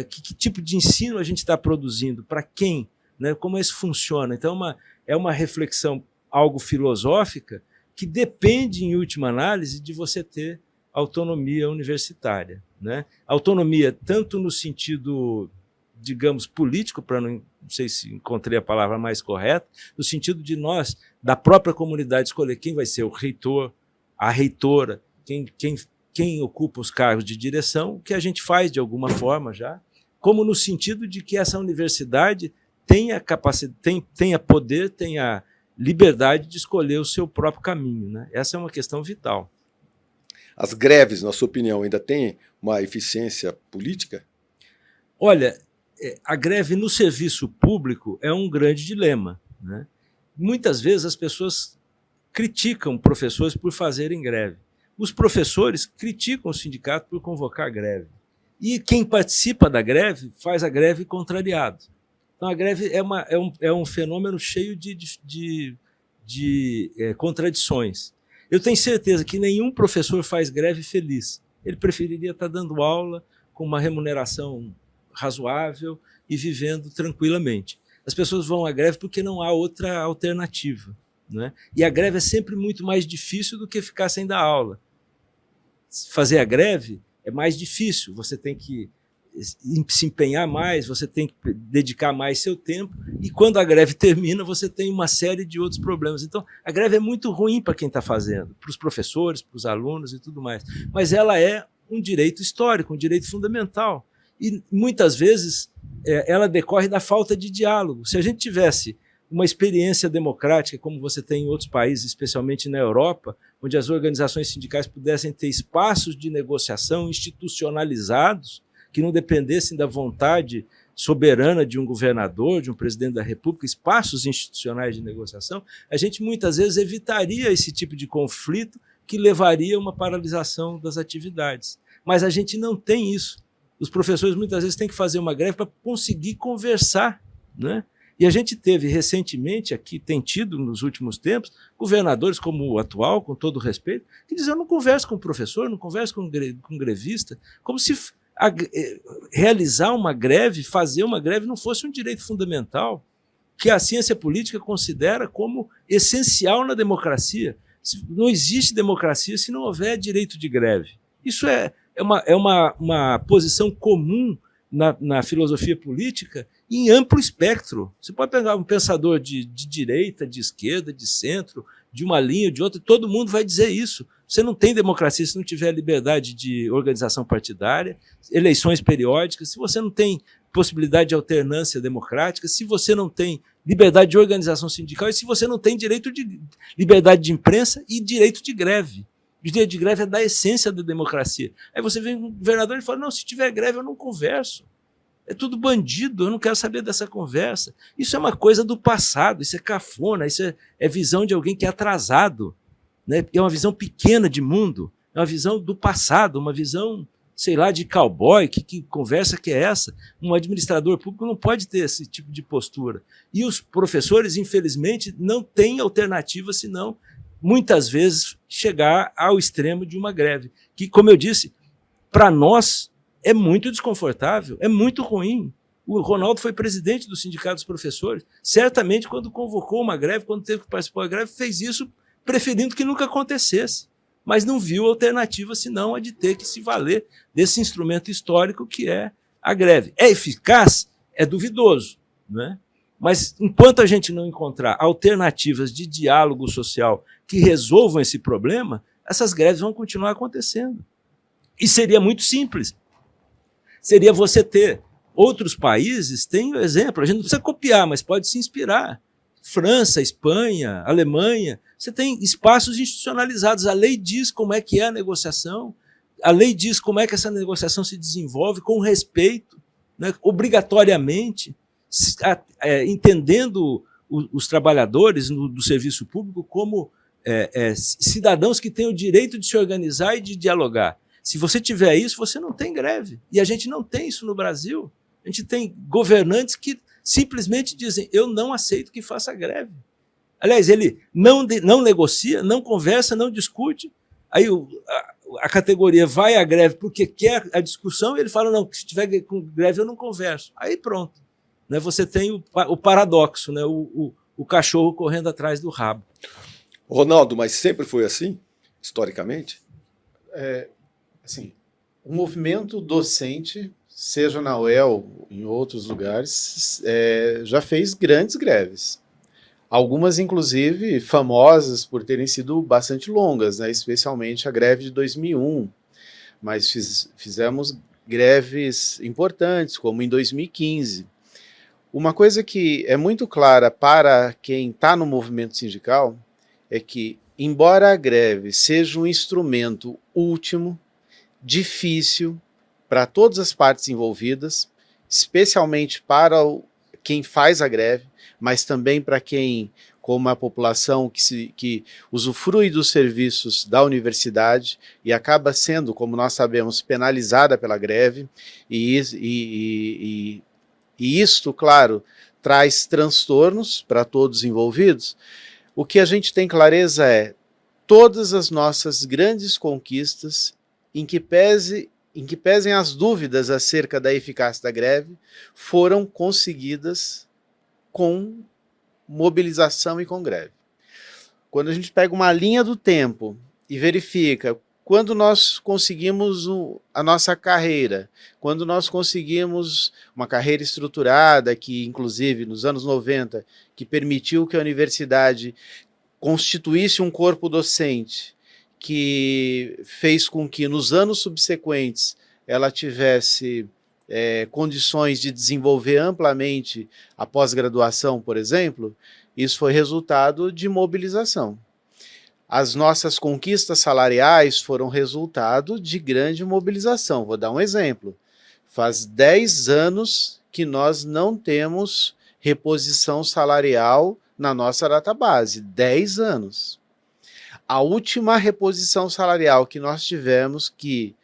Que tipo de ensino a gente está produzindo? Para quem? Né? Como isso funciona? Então, é uma reflexão algo filosófica que depende, em última análise, de você ter autonomia universitária, né? Autonomia tanto no sentido, digamos, político, para não sei se encontrei a palavra mais correta, no sentido de nós, da própria comunidade, escolher quem vai ser o reitor, a reitora, quem ocupa os cargos de direção, o que a gente faz de alguma forma já, como no sentido de que essa universidade tenha capacidade, tenha poder, tenha liberdade de escolher o seu próprio caminho, né? Essa é uma questão vital. As greves, na sua opinião, ainda têm uma eficiência política? Olha, a greve no serviço público é um grande dilema, né? Muitas vezes as pessoas criticam professores por fazerem greve. Os professores criticam o sindicato por convocar greve. E quem participa da greve faz a greve contrariado. Então a greve é um fenômeno cheio de contradições. Eu tenho certeza que nenhum professor faz greve feliz. Ele preferiria estar dando aula com uma remuneração razoável e vivendo tranquilamente. As pessoas vão à greve porque não há outra alternativa, né? E a greve é sempre muito mais difícil do que ficar sem dar aula. Fazer a greve é mais difícil, você tem que se empenhar mais, você tem que dedicar mais seu tempo, e quando a greve termina, você tem uma série de outros problemas. Então, a greve é muito ruim para quem está fazendo, para os professores, para os alunos e tudo mais, mas ela é um direito histórico, um direito fundamental, e muitas vezes ela decorre da falta de diálogo. Se a gente tivesse uma experiência democrática, como você tem em outros países, especialmente na Europa, onde as organizações sindicais pudessem ter espaços de negociação institucionalizados, que não dependessem da vontade soberana de um governador, de um presidente da República, espaços institucionais de negociação, a gente muitas vezes evitaria esse tipo de conflito que levaria a uma paralisação das atividades. Mas a gente não tem isso. Os professores muitas vezes têm que fazer uma greve para conseguir conversar, né? E a gente teve recentemente aqui, tem tido nos últimos tempos, governadores como o atual, com todo o respeito, que dizem: eu não converso com o professor, não converso com grevista, como se realizar uma greve, fazer uma greve não fosse um direito fundamental, que a ciência política considera como essencial na democracia. Não existe democracia se não houver direito de greve. Isso é uma posição comum na filosofia política em amplo espectro. Você pode pegar um pensador de direita, de esquerda, de centro, de uma linha, de outra, todo mundo vai dizer isso. Você não tem democracia se não tiver liberdade de organização partidária, eleições periódicas, se você não tem possibilidade de alternância democrática, se você não tem liberdade de organização sindical e se você não tem liberdade de imprensa e direito de greve. O direito de greve é da essência da democracia. Aí você vem um governador e fala: não, se tiver greve eu não converso. É tudo bandido, eu não quero saber dessa conversa. Isso é uma coisa do passado, isso é cafona, isso é visão de alguém que é atrasado, né? É uma visão pequena de mundo, é uma visão do passado, uma visão, sei lá, de cowboy, que conversa que é essa? Um administrador público não pode ter esse tipo de postura. E os professores, infelizmente, não têm alternativa senão, muitas vezes, chegar ao extremo de uma greve, que, como eu disse, para nós é muito desconfortável, é muito ruim. O Ronaldo foi presidente do Sindicato dos Professores. Certamente, quando convocou uma greve, quando teve que participar da greve, fez isso preferindo que nunca acontecesse. Mas não viu alternativa senão a de ter que se valer desse instrumento histórico que é a greve. É eficaz? É duvidoso, né? Mas enquanto a gente não encontrar alternativas de diálogo social que resolvam esse problema, essas greves vão continuar acontecendo. E seria muito simples. Seria você ter outros países, tem o exemplo, a gente não precisa copiar, mas pode se inspirar. França, Espanha, Alemanha, você tem espaços institucionalizados. A lei diz como é que é a negociação, a lei diz como é que essa negociação se desenvolve com respeito, né, obrigatoriamente, entendendo os trabalhadores do serviço público como cidadãos que têm o direito de se organizar e de dialogar. Se você tiver isso, você não tem greve. E a gente não tem isso no Brasil. A gente tem governantes que simplesmente dizem: eu não aceito que faça greve. Aliás, ele não negocia, não conversa, não discute. Aí a categoria vai à greve porque quer a discussão e ele fala: não, se tiver com greve eu não converso. Aí pronto. Né, você tem o paradoxo, né, o cachorro correndo atrás do rabo. Ronaldo, mas sempre foi assim, historicamente? Assim, o movimento docente, seja na UEL ou em outros lugares, já fez grandes greves. Algumas, inclusive, famosas por terem sido bastante longas, né? Especialmente a greve de 2001. Mas fizemos greves importantes, como em 2015. Uma coisa que é muito clara para quem está no movimento sindical é que, embora a greve seja um instrumento último, difícil para todas as partes envolvidas, especialmente para quem faz a greve, mas também para quem, como a população que usufrui dos serviços da universidade e acaba sendo, como nós sabemos, penalizada pela greve, e isto, claro, traz transtornos para todos os envolvidos. O que a gente tem clareza é todas as nossas grandes conquistas, em que pesem as dúvidas acerca da eficácia da greve, foram conseguidas com mobilização e com greve. Quando a gente pega uma linha do tempo e verifica quando nós conseguimos a nossa carreira, quando nós conseguimos uma carreira estruturada, que inclusive nos anos 90, que permitiu que a universidade constituísse um corpo docente, que fez com que nos anos subsequentes ela tivesse condições de desenvolver amplamente a pós-graduação, por exemplo, isso foi resultado de mobilização. As nossas conquistas salariais foram resultado de grande mobilização. Vou dar um exemplo. Faz 10 anos que nós não temos reposição salarial na nossa database. 10 anos. A última reposição salarial que nós tivemos, que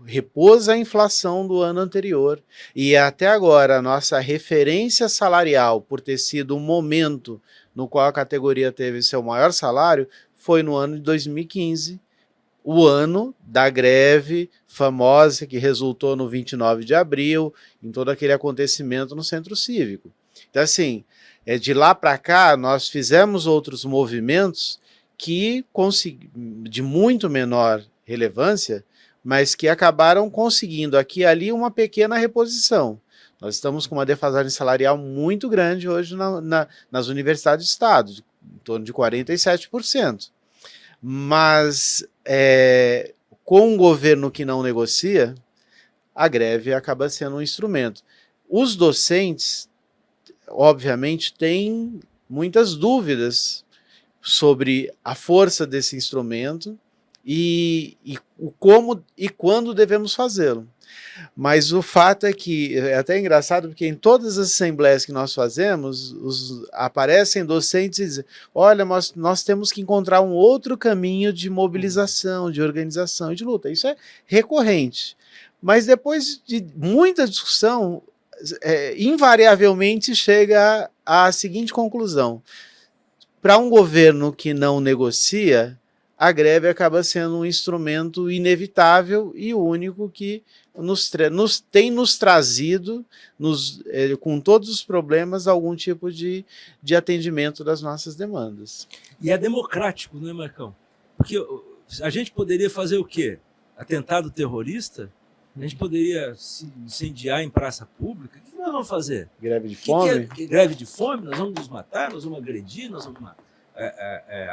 repôs a inflação do ano anterior, e até agora a nossa referência salarial, por ter sido um momento no qual a categoria teve seu maior salário, foi no ano de 2015, o ano da greve famosa que resultou no 29 de abril, em todo aquele acontecimento no Centro Cívico. Então, assim, de lá para cá, nós fizemos outros movimentos que de muito menor relevância, mas que acabaram conseguindo aqui e ali uma pequena reposição. Nós estamos com uma defasagem salarial muito grande hoje nas universidades do Estado, em torno de 47%. Mas com um governo que não negocia, a greve acaba sendo um instrumento. Os docentes, obviamente, têm muitas dúvidas sobre a força desse instrumento e como e quando devemos fazê-lo. Mas o fato é que é até engraçado, porque em todas as assembleias que nós fazemos, aparecem docentes e dizem: olha, nós temos que encontrar um outro caminho de mobilização, de organização e de luta. Isso é recorrente. Mas depois de muita discussão, invariavelmente chega à seguinte conclusão: para um governo que não negocia, a greve acaba sendo um instrumento inevitável e o único que tem nos trazido, com todos os problemas, algum tipo de atendimento das nossas demandas. E é democrático, não é, Marcão? Porque a gente poderia fazer o quê? Atentado terrorista? A gente poderia se incendiar em praça pública? O que nós vamos fazer? Greve de fome? Greve de fome? Nós vamos nos matar? Nós vamos agredir? Nós vamos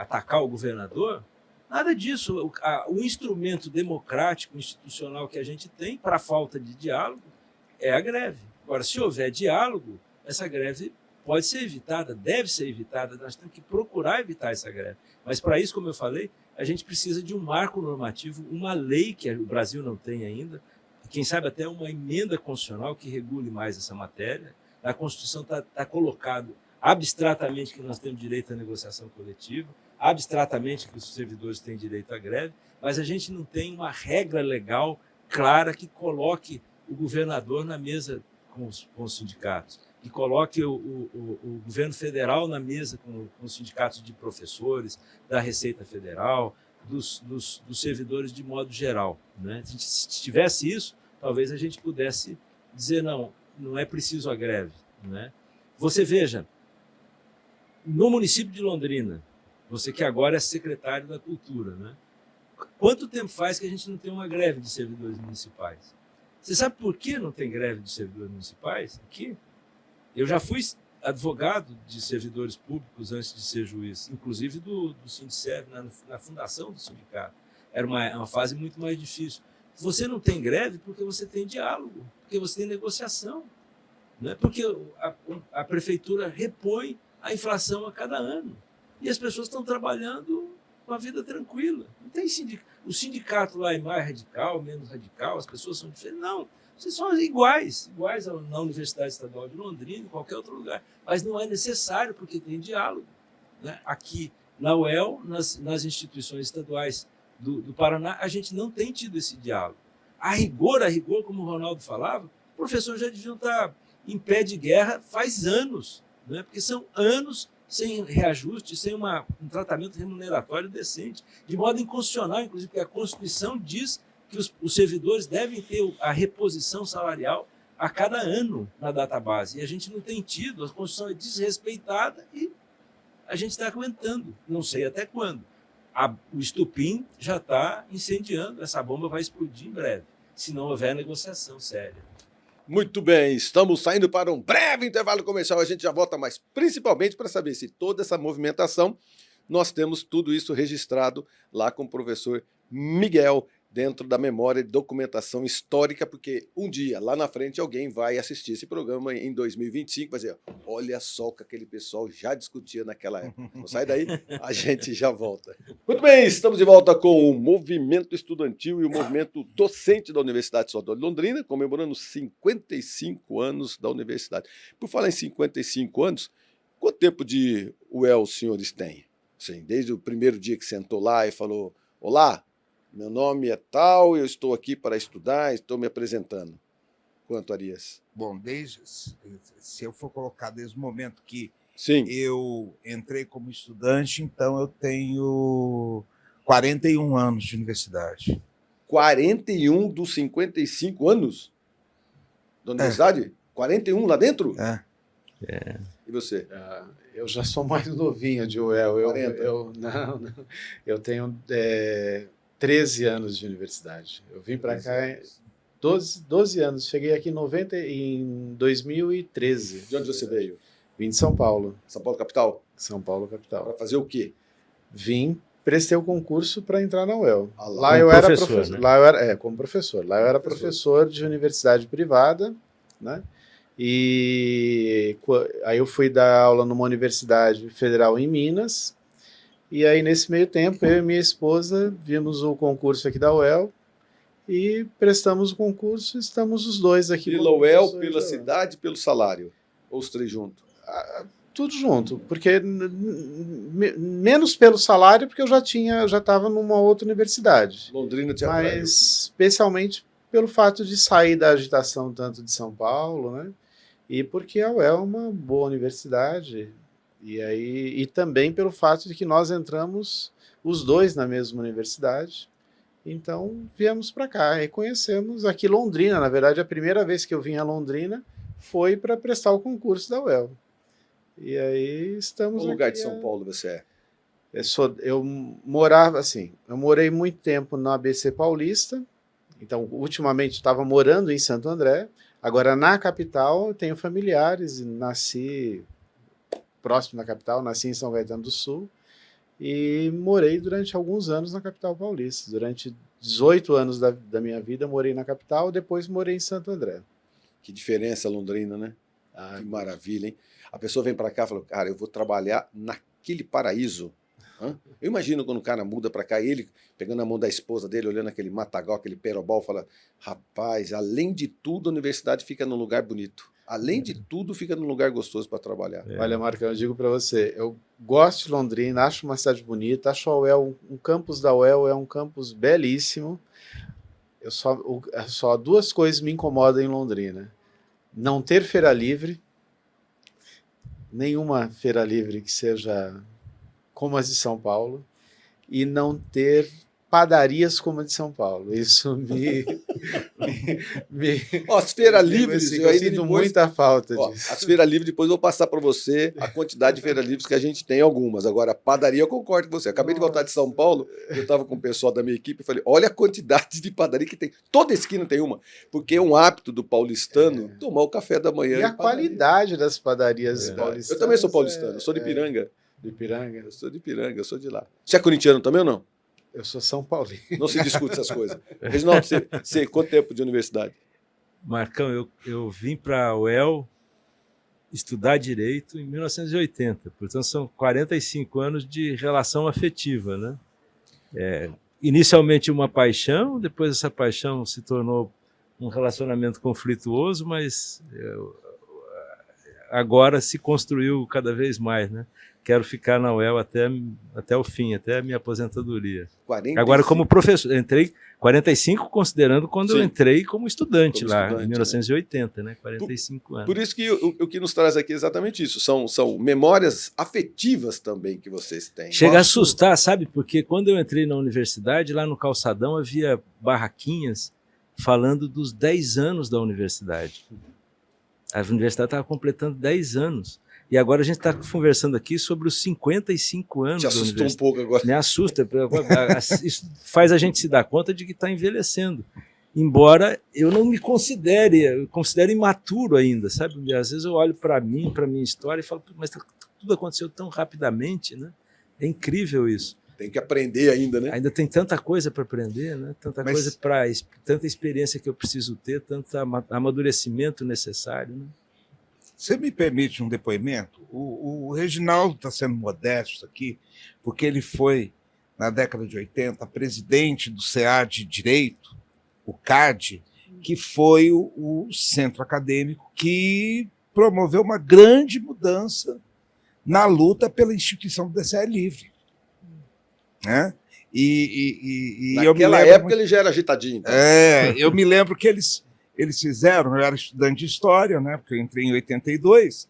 atacar o governador? Nada disso. O instrumento democrático, institucional que a gente tem para a falta de diálogo é a greve. Agora, se houver diálogo, essa greve pode ser evitada, deve ser evitada, nós temos que procurar evitar essa greve. Mas para isso, como eu falei, a gente precisa de um marco normativo, uma lei que o Brasil não tem ainda, quem sabe até uma emenda constitucional que regule mais essa matéria. A Constituição está colocado abstratamente que nós temos direito à negociação coletiva, abstratamente que os servidores têm direito à greve, mas a gente não tem uma regra legal clara que coloque o governador na mesa com os sindicatos, que coloque o governo federal na mesa com os sindicatos de professores, da Receita Federal, dos servidores de modo geral, né? Se tivesse isso, talvez a gente pudesse dizer não é preciso a greve, né? Você veja, no município de Londrina, você que agora é secretário da Cultura, né? Quanto tempo faz que a gente não tem uma greve de servidores municipais? Você sabe por que não tem greve de servidores municipais aqui? Eu já fui advogado de servidores públicos antes de ser juiz, inclusive do Sindicerv, na fundação do sindicato. Era uma fase muito mais difícil. Você não tem greve porque você tem diálogo, porque você tem negociação. Não é porque a prefeitura repõe a inflação a cada ano. E as pessoas estão trabalhando com a vida tranquila. Não tem o sindicato lá é mais radical, menos radical, as pessoas são diferentes. Não, vocês são iguais na Universidade Estadual de Londrina, em qualquer outro lugar. Mas não é necessário, porque tem diálogo. Né? Aqui na UEL, nas instituições estaduais do Paraná, a gente não tem tido esse diálogo. A rigor, como o Ronaldo falava, professores já deviam estar em pé de guerra faz anos, né? Porque são anos sem reajuste, sem um tratamento remuneratório decente, de modo inconstitucional, inclusive, porque a Constituição diz que os servidores devem ter a reposição salarial a cada ano na database. E a gente não tem tido, a Constituição é desrespeitada e a gente está aguentando, não sei até quando. O estupim já está incendiando, essa bomba vai explodir em breve, se não houver negociação séria. Muito bem, estamos saindo para um breve intervalo comercial, a gente já volta, mas principalmente para saber se toda essa movimentação, nós temos tudo isso registrado lá com o professor Miguel, dentro da memória de documentação histórica, porque um dia, lá na frente, alguém vai assistir esse programa em 2025 e vai dizer, olha só o que aquele pessoal já discutia naquela época. Então sai daí, a gente já volta. Muito bem, estamos de volta com o movimento estudantil e o movimento docente da Universidade Estadual de Londrina, comemorando 55 anos da universidade. Por falar em 55 anos, quanto tempo de UEL os senhores têm? Sim, desde o primeiro dia que sentou lá e falou, olá, meu nome é tal, eu estou aqui para estudar, estou me apresentando. Quanto, Arias? Bom, se eu for colocar desde o momento que Sim. eu entrei como estudante, então eu tenho 41 anos de universidade. 41 dos 55 anos da universidade? 41 lá dentro? É. E você? Eu já sou mais novinho de UEL. 40. Eu tenho 13 anos de universidade. Eu vim para cá 12 anos. Cheguei aqui em 2013. De onde você veio? Vim de São Paulo. São Paulo, capital? São Paulo, capital. Para fazer o quê? Vim, prestei o concurso para entrar na UEL. Ah, lá eu era professor, professor. né? Lá eu era, como professor. Lá eu era professor de universidade privada, né? E aí eu fui dar aula numa universidade federal em Minas. E aí, nesse meio tempo, eu e minha esposa vimos o concurso aqui da UEL e prestamos o concurso. Estamos os dois aqui. Pela UEL, pela cidade, pelo salário? Ou os três juntos? Tudo junto, porque menos pelo salário, porque eu já estava numa outra universidade. Londrina te Mas atraiu. especialmente pelo fato de sair da agitação tanto de São Paulo, né? E porque a UEL é uma boa universidade. E também pelo fato de que nós entramos os dois na mesma universidade, então viemos para cá e conhecemos aqui Londrina. Na verdade, a primeira vez que eu vim a Londrina foi para prestar o concurso da UEL. E aí estamos Qual lugar aqui de São Paulo você é? Eu morava assim, eu morei muito tempo no ABC Paulista, então ultimamente estava morando em Santo André, agora na capital eu tenho familiares e nasci próximo da capital, nasci em São Caetano do Sul e morei durante alguns anos na capital paulista. Durante 18 anos da minha vida morei na capital, depois morei em Santo André. Que diferença, Londrina, né? Que maravilha, hein? A pessoa vem para cá e fala, cara, eu vou trabalhar naquele paraíso. Hã? Eu imagino quando o cara muda para cá, ele pegando a mão da esposa dele, olhando aquele matagal, aquele perobal, fala, rapaz, além de tudo, a universidade fica num lugar bonito. Além de tudo, fica num lugar gostoso para trabalhar. Olha, Marcão, eu digo para você, eu gosto de Londrina, acho uma cidade bonita, acho a UEL, um campus da UEL é um campus belíssimo. Só duas coisas me incomodam em Londrina. Não ter feira livre, nenhuma feira livre que seja como as de São Paulo, e não ter padarias como a de São Paulo. Isso me Ó, as feiras livres, eu sinto muita falta disso. As feiras livres, depois eu vou passar para você a quantidade de feiras livres que a gente tem, algumas. Agora, padaria, eu concordo com você. Acabei de voltar de São Paulo, eu estava com o pessoal da minha equipe e falei, olha a quantidade de padaria que tem. Toda esquina tem uma. Porque é um hábito do paulistano tomar o café da manhã. E a qualidade das padarias paulistanas. Eu também sou paulistano, eu sou de Ipiranga. De Ipiranga? Eu sou de Ipiranga, eu sou de lá. Você é corintiano também ou não? Eu sou São Paulino. Não se discute essas coisas. Reginaldo, você quanto tempo de universidade? Marcão, eu vim para a UEL estudar Direito em 1980, portanto são 45 anos de relação afetiva, né? Inicialmente uma paixão, depois essa paixão se tornou um relacionamento conflituoso, mas agora se construiu cada vez mais, né? Quero ficar na UEL até o fim, até a minha aposentadoria. 45. Agora, como professor, entrei 45, considerando quando eu entrei como estudante lá, em 1980, né? 45 anos. Por isso que o que nos traz aqui é exatamente isso. São memórias afetivas também que vocês têm. Chega a assustar, sabe? Porque quando eu entrei na universidade, lá no Calçadão havia barraquinhas falando dos 10 anos da universidade. A universidade estava completando 10 anos. E agora a gente está conversando aqui sobre os 55 anos. Te assustou um pouco agora. Me assusta. Isso faz a gente se dar conta de que está envelhecendo. Embora eu não me considere imaturo ainda, sabe? Às vezes eu olho para mim, para a minha história e falo, mas tudo aconteceu tão rapidamente, né? É incrível isso. Tem que aprender ainda, né? Ainda tem tanta coisa para aprender, né? Tanta experiência que eu preciso ter, tanto amadurecimento necessário, né? Você me permite um depoimento? O Reginaldo está sendo modesto aqui, porque ele foi, na década de 80, presidente do CA de Direito, o CAD, que foi o centro acadêmico que promoveu uma grande mudança na luta pela instituição do DCE livre. Né? Naquela época ele já era agitadinho. Então. Eu me lembro que eles fizeram, eu era estudante de História, né, porque eu entrei em 82,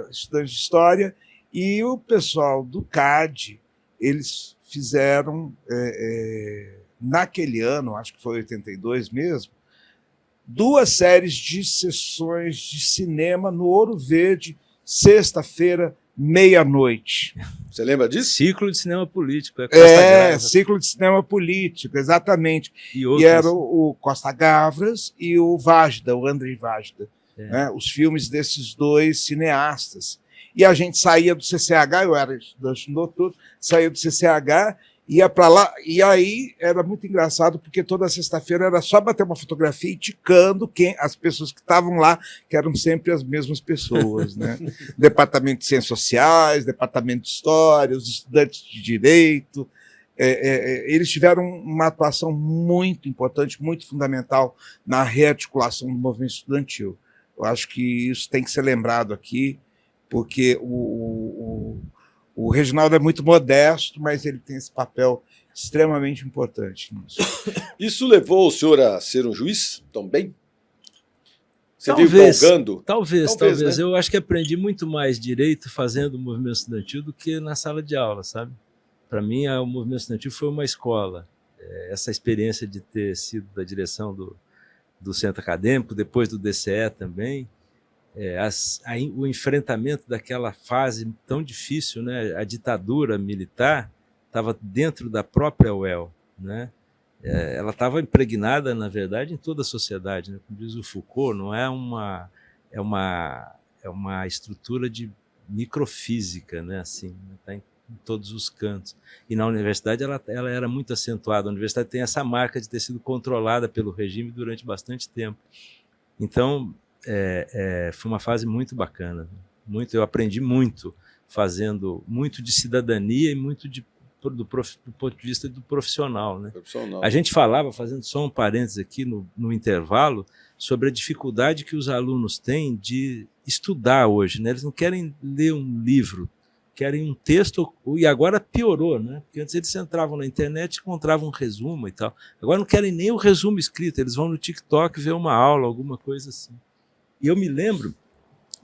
estudante de História, e o pessoal do CAD, eles fizeram, naquele ano, acho que foi 82 mesmo, 2 séries de sessões de cinema no Ouro Verde, sexta-feira, meia-noite. Você lembra disso? Ciclo de cinema político. Ciclo de cinema político, exatamente. E era o Costa Gavras e o Vágida, o Andrei Vágida. Né? Os filmes desses 2 cineastas. E a gente saía do CCH, eu era estudante no doutor, saía do CCH, ia para lá, e aí era muito engraçado, porque toda sexta-feira era só bater uma fotografia indicando as pessoas que estavam lá, que eram sempre as mesmas pessoas, né? Departamento de Ciências Sociais, Departamento de História, os estudantes de Direito. Eles tiveram uma atuação muito importante, muito fundamental na rearticulação do movimento estudantil. Eu acho que isso tem que ser lembrado aqui, porque o Reginaldo é muito modesto, mas ele tem esse papel extremamente importante nisso. Isso levou o senhor a ser um juiz também? Você veio galgando? Talvez. Né? Eu acho que aprendi muito mais direito fazendo o movimento estudantil do que na sala de aula, sabe? Para mim, o movimento estudantil foi uma escola. Essa experiência de ter sido da direção do centro acadêmico, depois do DCE também, o enfrentamento daquela fase tão difícil, né? A ditadura militar estava dentro da própria UEL, né? Ela estava impregnada, na verdade, em toda a sociedade, né? Como diz o Foucault, não é uma estrutura de microfísica, né? Assim, está em todos os cantos. E na universidade ela era muito acentuada. A universidade tem essa marca de ter sido controlada pelo regime durante bastante tempo. Então foi uma fase muito bacana. Eu aprendi muito, fazendo muito de cidadania e muito do ponto de vista do profissional, né? A gente falava, fazendo só um parênteses aqui no intervalo, sobre a dificuldade que os alunos têm de estudar hoje, né? Eles não querem ler um livro, querem um texto, e agora piorou, né? Porque antes eles entravam na internet e encontravam um resumo e tal. Agora não querem nem o resumo escrito, eles vão no TikTok ver uma aula, alguma coisa assim. E eu me lembro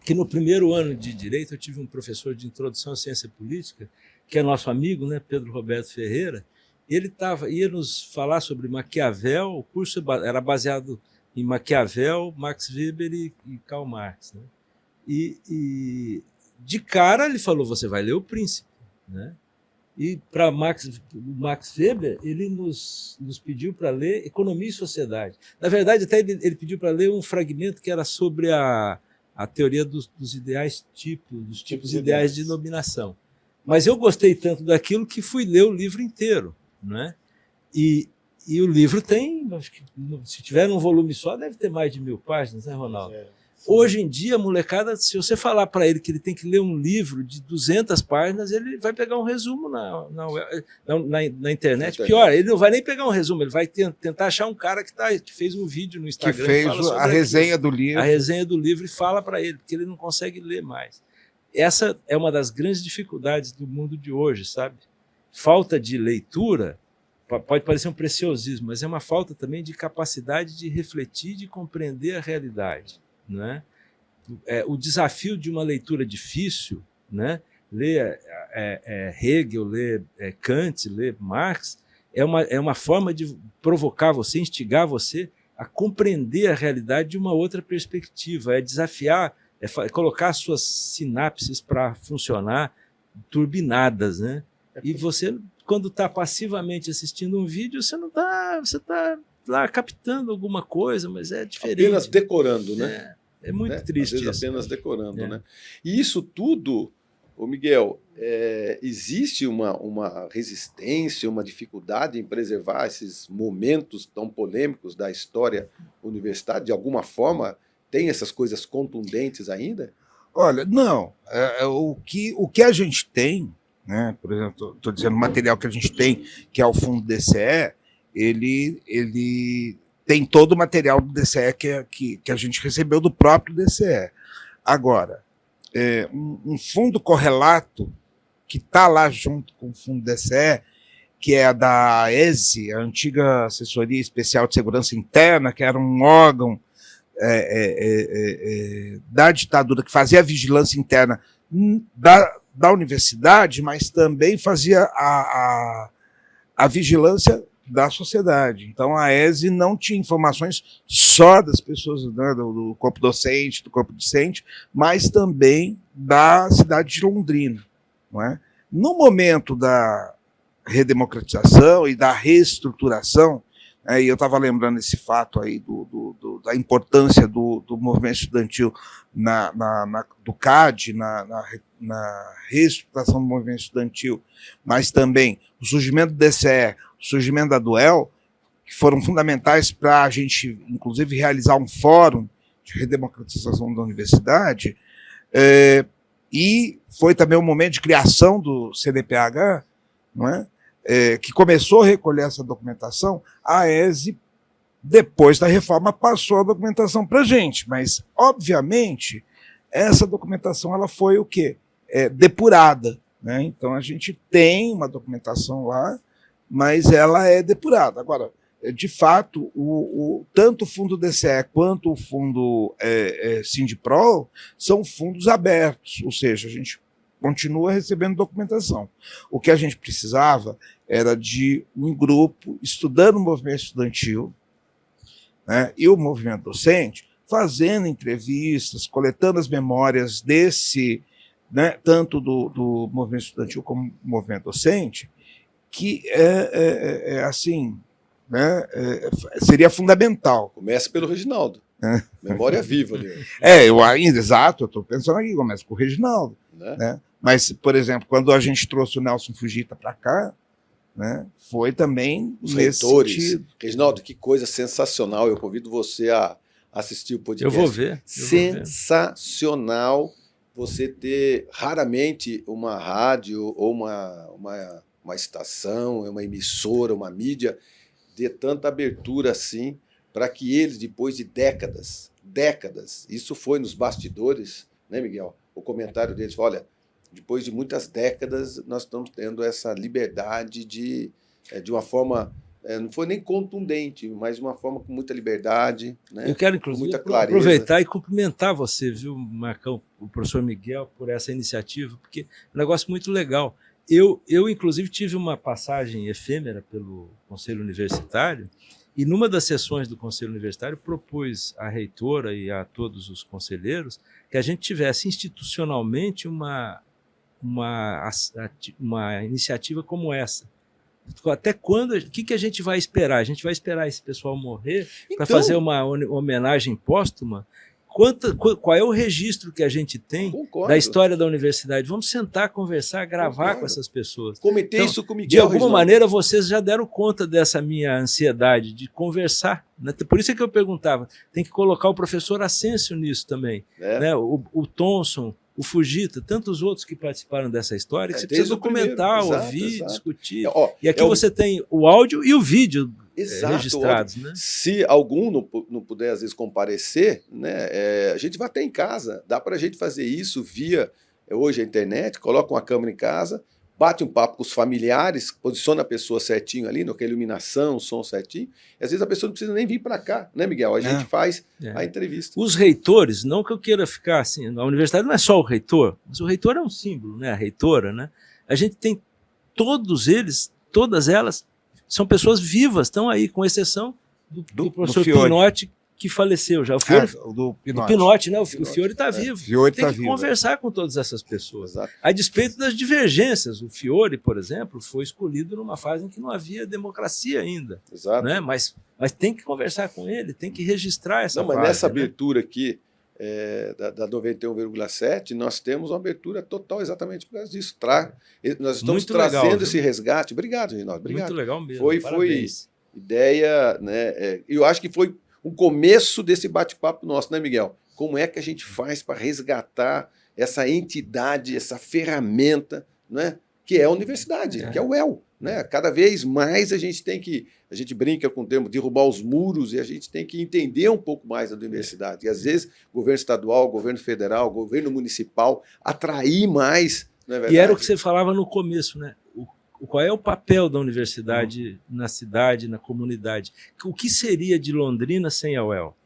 que no primeiro ano de Direito eu tive um professor de Introdução à Ciência Política, que é nosso amigo, né, Pedro Roberto Ferreira, ele ia nos falar sobre Maquiavel. O curso era baseado em Maquiavel, Max Weber e Karl Marx, né? E de cara ele falou: você vai ler O Príncipe, né? E para Max Weber, ele nos pediu para ler Economia e Sociedade. Na verdade, até ele pediu para ler um fragmento que era sobre a teoria dos ideais dos tipos ideais de dominação. Mas eu gostei tanto daquilo que fui ler o livro inteiro, né? E o livro tem, acho que, se tiver num volume só, deve ter mais de 1000 páginas, né, Ronaldo? Hoje em dia, a molecada, se você falar para ele que ele tem que ler um livro de 200 páginas, ele vai pegar um resumo na internet. Pior, ele não vai nem pegar um resumo, ele vai tentar achar um cara que fez um vídeo no Instagram. Que fez a resenha do livro. A resenha do livro, e fala para ele, porque ele não consegue ler mais. Essa é uma das grandes dificuldades do mundo de hoje, sabe? Falta de leitura, pode parecer um preciosismo, mas é uma falta também de capacidade de refletir, de compreender a realidade. Né? O desafio de uma leitura difícil, né? Ler Hegel, ler Kant, ler Marx, é uma forma de provocar você, instigar você a compreender a realidade de uma outra perspectiva, é desafiar, é colocar suas sinapses para funcionar turbinadas, né? E você, quando está passivamente assistindo um vídeo, você está lá captando alguma coisa, mas é diferente. Apenas decorando, né? É muito triste. Às vezes isso. Apenas decorando, né? E isso tudo, ô Miguel, existe uma resistência, uma dificuldade em preservar esses momentos tão polêmicos da história universitária? De alguma forma, tem essas coisas contundentes ainda? Olha, não. O que a gente tem, né? Por exemplo, estou dizendo o material que a gente tem, que é o fundo DCE, ele tem todo o material do DCE que a gente recebeu do próprio DCE. Agora, um fundo correlato que está lá junto com o fundo DCE, que é da AESI, a antiga Assessoria Especial de Segurança Interna, que era um órgão da ditadura que fazia a vigilância interna da universidade, mas também fazia a vigilância da sociedade. Então, a AESI não tinha informações só das pessoas, né, do corpo docente, do corpo discente, mas também da cidade de Londrina. Não é? No momento da redemocratização e da reestruturação, e eu estava lembrando esse fato aí da importância do movimento estudantil do CAD, na reestruturação do movimento estudantil, mas também o surgimento do DCE, o surgimento da Duel, que foram fundamentais para a gente, inclusive, realizar um fórum de redemocratização da universidade, e foi também o momento de criação do CNPH, não é? Que começou a recolher essa documentação. A AESI, depois da reforma, passou a documentação para a gente, mas, obviamente, essa documentação ela foi o quê? Depurada. Né? Então, a gente tem uma documentação lá, mas ela é depurada. Agora, de fato, tanto o fundo DCE quanto o fundo Sindipro são fundos abertos, ou seja, a gente continua recebendo documentação. O que a gente precisava era de um grupo estudando o movimento estudantil, né, e o movimento docente, fazendo entrevistas, coletando as memórias desse, né, tanto do movimento estudantil como do movimento docente, que assim, né, seria fundamental. Começa pelo Reginaldo. Memória viva ali. Eu ainda, exato, eu estou pensando aqui, começa com o Reginaldo. Né? Mas, por exemplo, quando a gente trouxe o Nelson Fujita para cá, né, foi também os reitores. Reginaldo, que coisa sensacional. Eu convido você a assistir o podcast. Eu vou ver. Sensacional você ter raramente uma rádio ou uma estação, uma emissora, uma mídia, dê tanta abertura assim, para que eles, depois de décadas, isso foi nos bastidores, né, Miguel? O comentário deles, olha, depois de muitas décadas, nós estamos tendo essa liberdade de uma forma, não foi nem contundente, mas de uma forma com muita liberdade. Né? Eu quero, inclusive, aproveitar e cumprimentar você, viu, Marcão, o professor Miguel, por essa iniciativa, porque é um negócio muito legal. Eu, inclusive, tive uma passagem efêmera pelo Conselho Universitário, e numa das sessões do Conselho Universitário propus à reitora e a todos os conselheiros que a gente tivesse institucionalmente uma iniciativa como essa. Até quando? O que a gente vai esperar? A gente vai esperar esse pessoal morrer para fazer uma homenagem póstuma? Qual é o registro que a gente tem da história da universidade? Vamos sentar, conversar, gravar com essas pessoas. Comentei isso com o Miguel. De alguma maneira, vocês já deram conta dessa minha ansiedade de conversar. Né? Por isso é que eu perguntava. Tem que colocar o professor Ascencio nisso também. Né? O Thomson, o Fujita, tantos outros que participaram dessa história, que você precisa documentar, ouvir, discutir. E aqui você tem o áudio e o vídeo registrados. Né? Se algum não puder, às vezes, comparecer, né, a gente vai até em casa. Dá para a gente fazer isso via, hoje, a internet, coloca uma câmera em casa, bate um papo com os familiares, posiciona a pessoa certinho ali, com a iluminação, o som certinho, e às vezes a pessoa não precisa nem vir para cá, né, Miguel? A gente faz a entrevista. Os reitores, não que eu queira ficar assim, a universidade não é só o reitor, mas o reitor é um símbolo, né? A reitora, né? A gente tem todos eles, todas elas, são pessoas vivas, estão aí, com exceção do professor Pinotti, que faleceu já. O Fiore, do Pinotti. O Pinotti, né? O Fiore está vivo. Fiore tem que conversar com todas essas pessoas. A despeito das divergências. O Fiore, por exemplo, foi escolhido numa fase em que não havia democracia ainda. Né? Mas tem que conversar com ele, tem que registrar essa fase. Mas nessa abertura aqui, da 91,7, nós temos uma abertura total exatamente por causa disso. Nós estamos trazendo esse resgate. Obrigado, Reinaldo. Obrigado. Muito legal mesmo. Foi ideia, né? Eu acho que foi um começo desse bate-papo nosso, né, Miguel? Como é que a gente faz para resgatar essa entidade, essa ferramenta, né, que é a universidade, que é o UEL. Né? Cada vez mais a gente brinca com o termo derrubar os muros, e a gente tem que entender um pouco mais da universidade. E às vezes, governo estadual, governo federal, governo municipal, atrair mais, não é verdade? E era o que você falava no começo, né? Qual é o papel da universidade na cidade, na comunidade? O que seria de Londrina sem a UEL?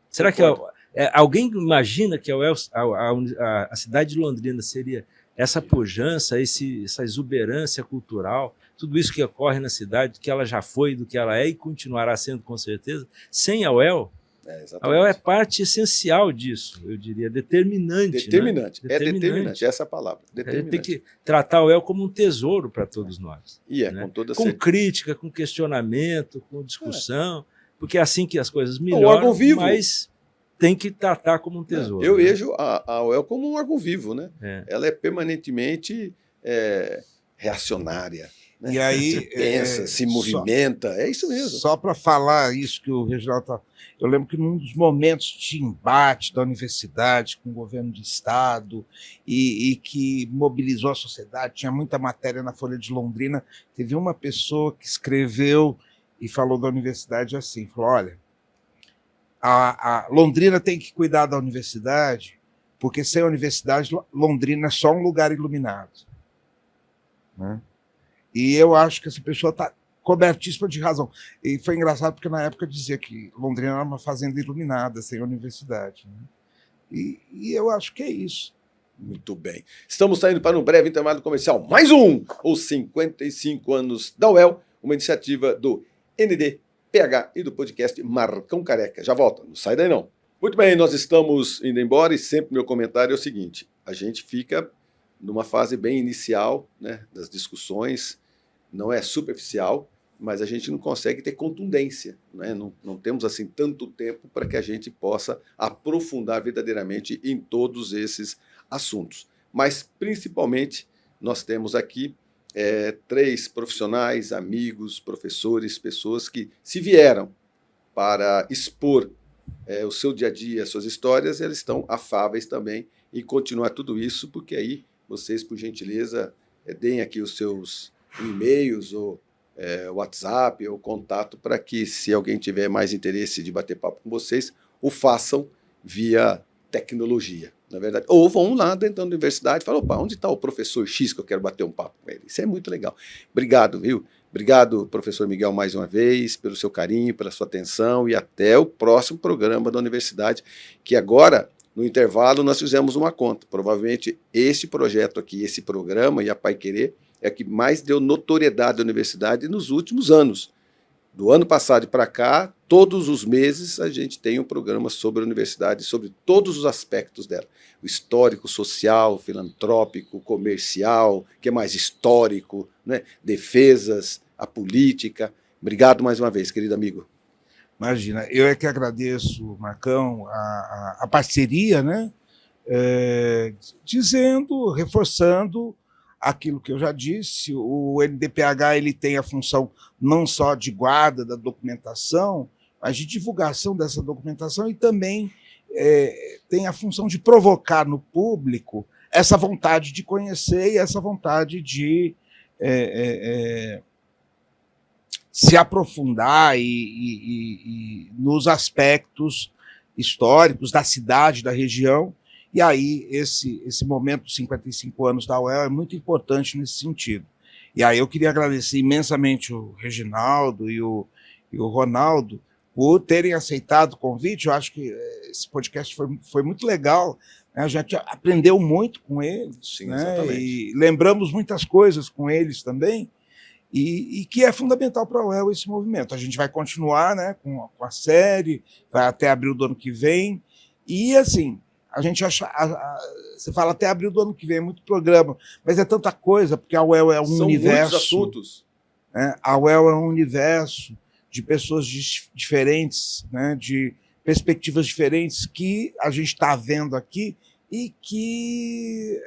Será que alguém imagina que a UEL, a cidade de Londrina seria essa pujança, essa exuberância cultural, tudo isso que ocorre na cidade, do que ela já foi, do que ela é e continuará sendo com certeza, sem a UEL? A UEL é parte essencial disso, eu diria, determinante. Determinante, né? determinante, essa é a palavra. A gente tem que tratar a UEL como um tesouro para todos nós. E né? Com toda com certeza. Crítica, com questionamento, com discussão, porque é assim que as coisas melhoram, órgão vivo. Mas tem que tratar como um tesouro. Eu vejo a UEL como um órgão vivo, né? Ela é permanentemente reacionária. Né? E aí, se pensa, se movimenta, é isso mesmo. Só para falar isso que o Reginaldo está... Eu lembro que num dos momentos de embate da universidade com o governo do estado e que mobilizou a sociedade, tinha muita matéria na Folha de Londrina, teve uma pessoa que escreveu e falou da universidade assim, falou, olha, a Londrina tem que cuidar da universidade, porque sem a universidade, Londrina é só um lugar iluminado. Né? E eu acho que essa pessoa está cobertíssima de razão. E foi engraçado porque na época dizia que Londrina era uma fazenda iluminada, sem universidade. Né? E eu acho que é isso. Muito bem. Estamos saindo para um breve intervalo comercial. Mais os 55 anos da UEL, uma iniciativa do NDPH e do podcast Marcão Careca. Já volta, não sai daí não. Muito bem, nós estamos indo embora e sempre meu comentário é o seguinte, a gente fica numa fase bem inicial, né, das discussões, não é superficial, mas a gente não consegue ter contundência, né? Não temos assim tanto tempo para que a gente possa aprofundar verdadeiramente em todos esses assuntos. Mas, principalmente, nós temos aqui 3 profissionais, amigos, professores, pessoas que se vieram para expor o seu dia a dia, as suas histórias, e eles estão afáveis também em continuar tudo isso, porque aí vocês, por gentileza, deem aqui os seus e-mails ou WhatsApp ou contato para que, se alguém tiver mais interesse de bater papo com vocês, o façam via tecnologia, na verdade. Ou vão lá dentro da universidade e falam, opa, onde está o professor X que eu quero bater um papo com ele? Isso é muito legal. Obrigado, viu? Obrigado, professor Miguel, mais uma vez, pelo seu carinho, pela sua atenção e até o próximo programa da universidade, que agora, No intervalo, nós fizemos uma conta. Provavelmente, esse projeto aqui, esse programa e a Paiquerê é que mais deu notoriedade à universidade nos últimos anos. Do ano passado para cá, todos os meses a gente tem um programa sobre a universidade, sobre todos os aspectos dela. O histórico, social, filantrópico, comercial, que é mais histórico, né? Defesas, a política. Obrigado mais uma vez, querido amigo. Imagina, eu é que agradeço, Marcão, a parceria, né? Dizendo, reforçando aquilo que eu já disse, o NDPH ele tem a função não só de guarda da documentação, mas de divulgação dessa documentação e também tem a função de provocar no público essa vontade de conhecer e essa vontade de se aprofundar e nos aspectos históricos da cidade, da região. E aí, esse momento dos 55 anos da UEL é muito importante nesse sentido. E aí eu queria agradecer imensamente o Reginaldo e o Ronaldo por terem aceitado o convite. Eu acho que esse podcast foi muito legal, né? A gente aprendeu muito com eles. Sim, né? exatamente. E lembramos muitas coisas com eles também, e que é fundamental para a UEL esse movimento. A gente vai continuar, né, com a série, vai até abril do ano que vem, e assim... A gente acha, você fala até abril do ano que vem, é muito programa, mas é tanta coisa, porque a UEL é um universo. São muitos assuntos. Né? A UEL é um universo de pessoas diferentes, né? De perspectivas diferentes que a gente está vendo aqui e que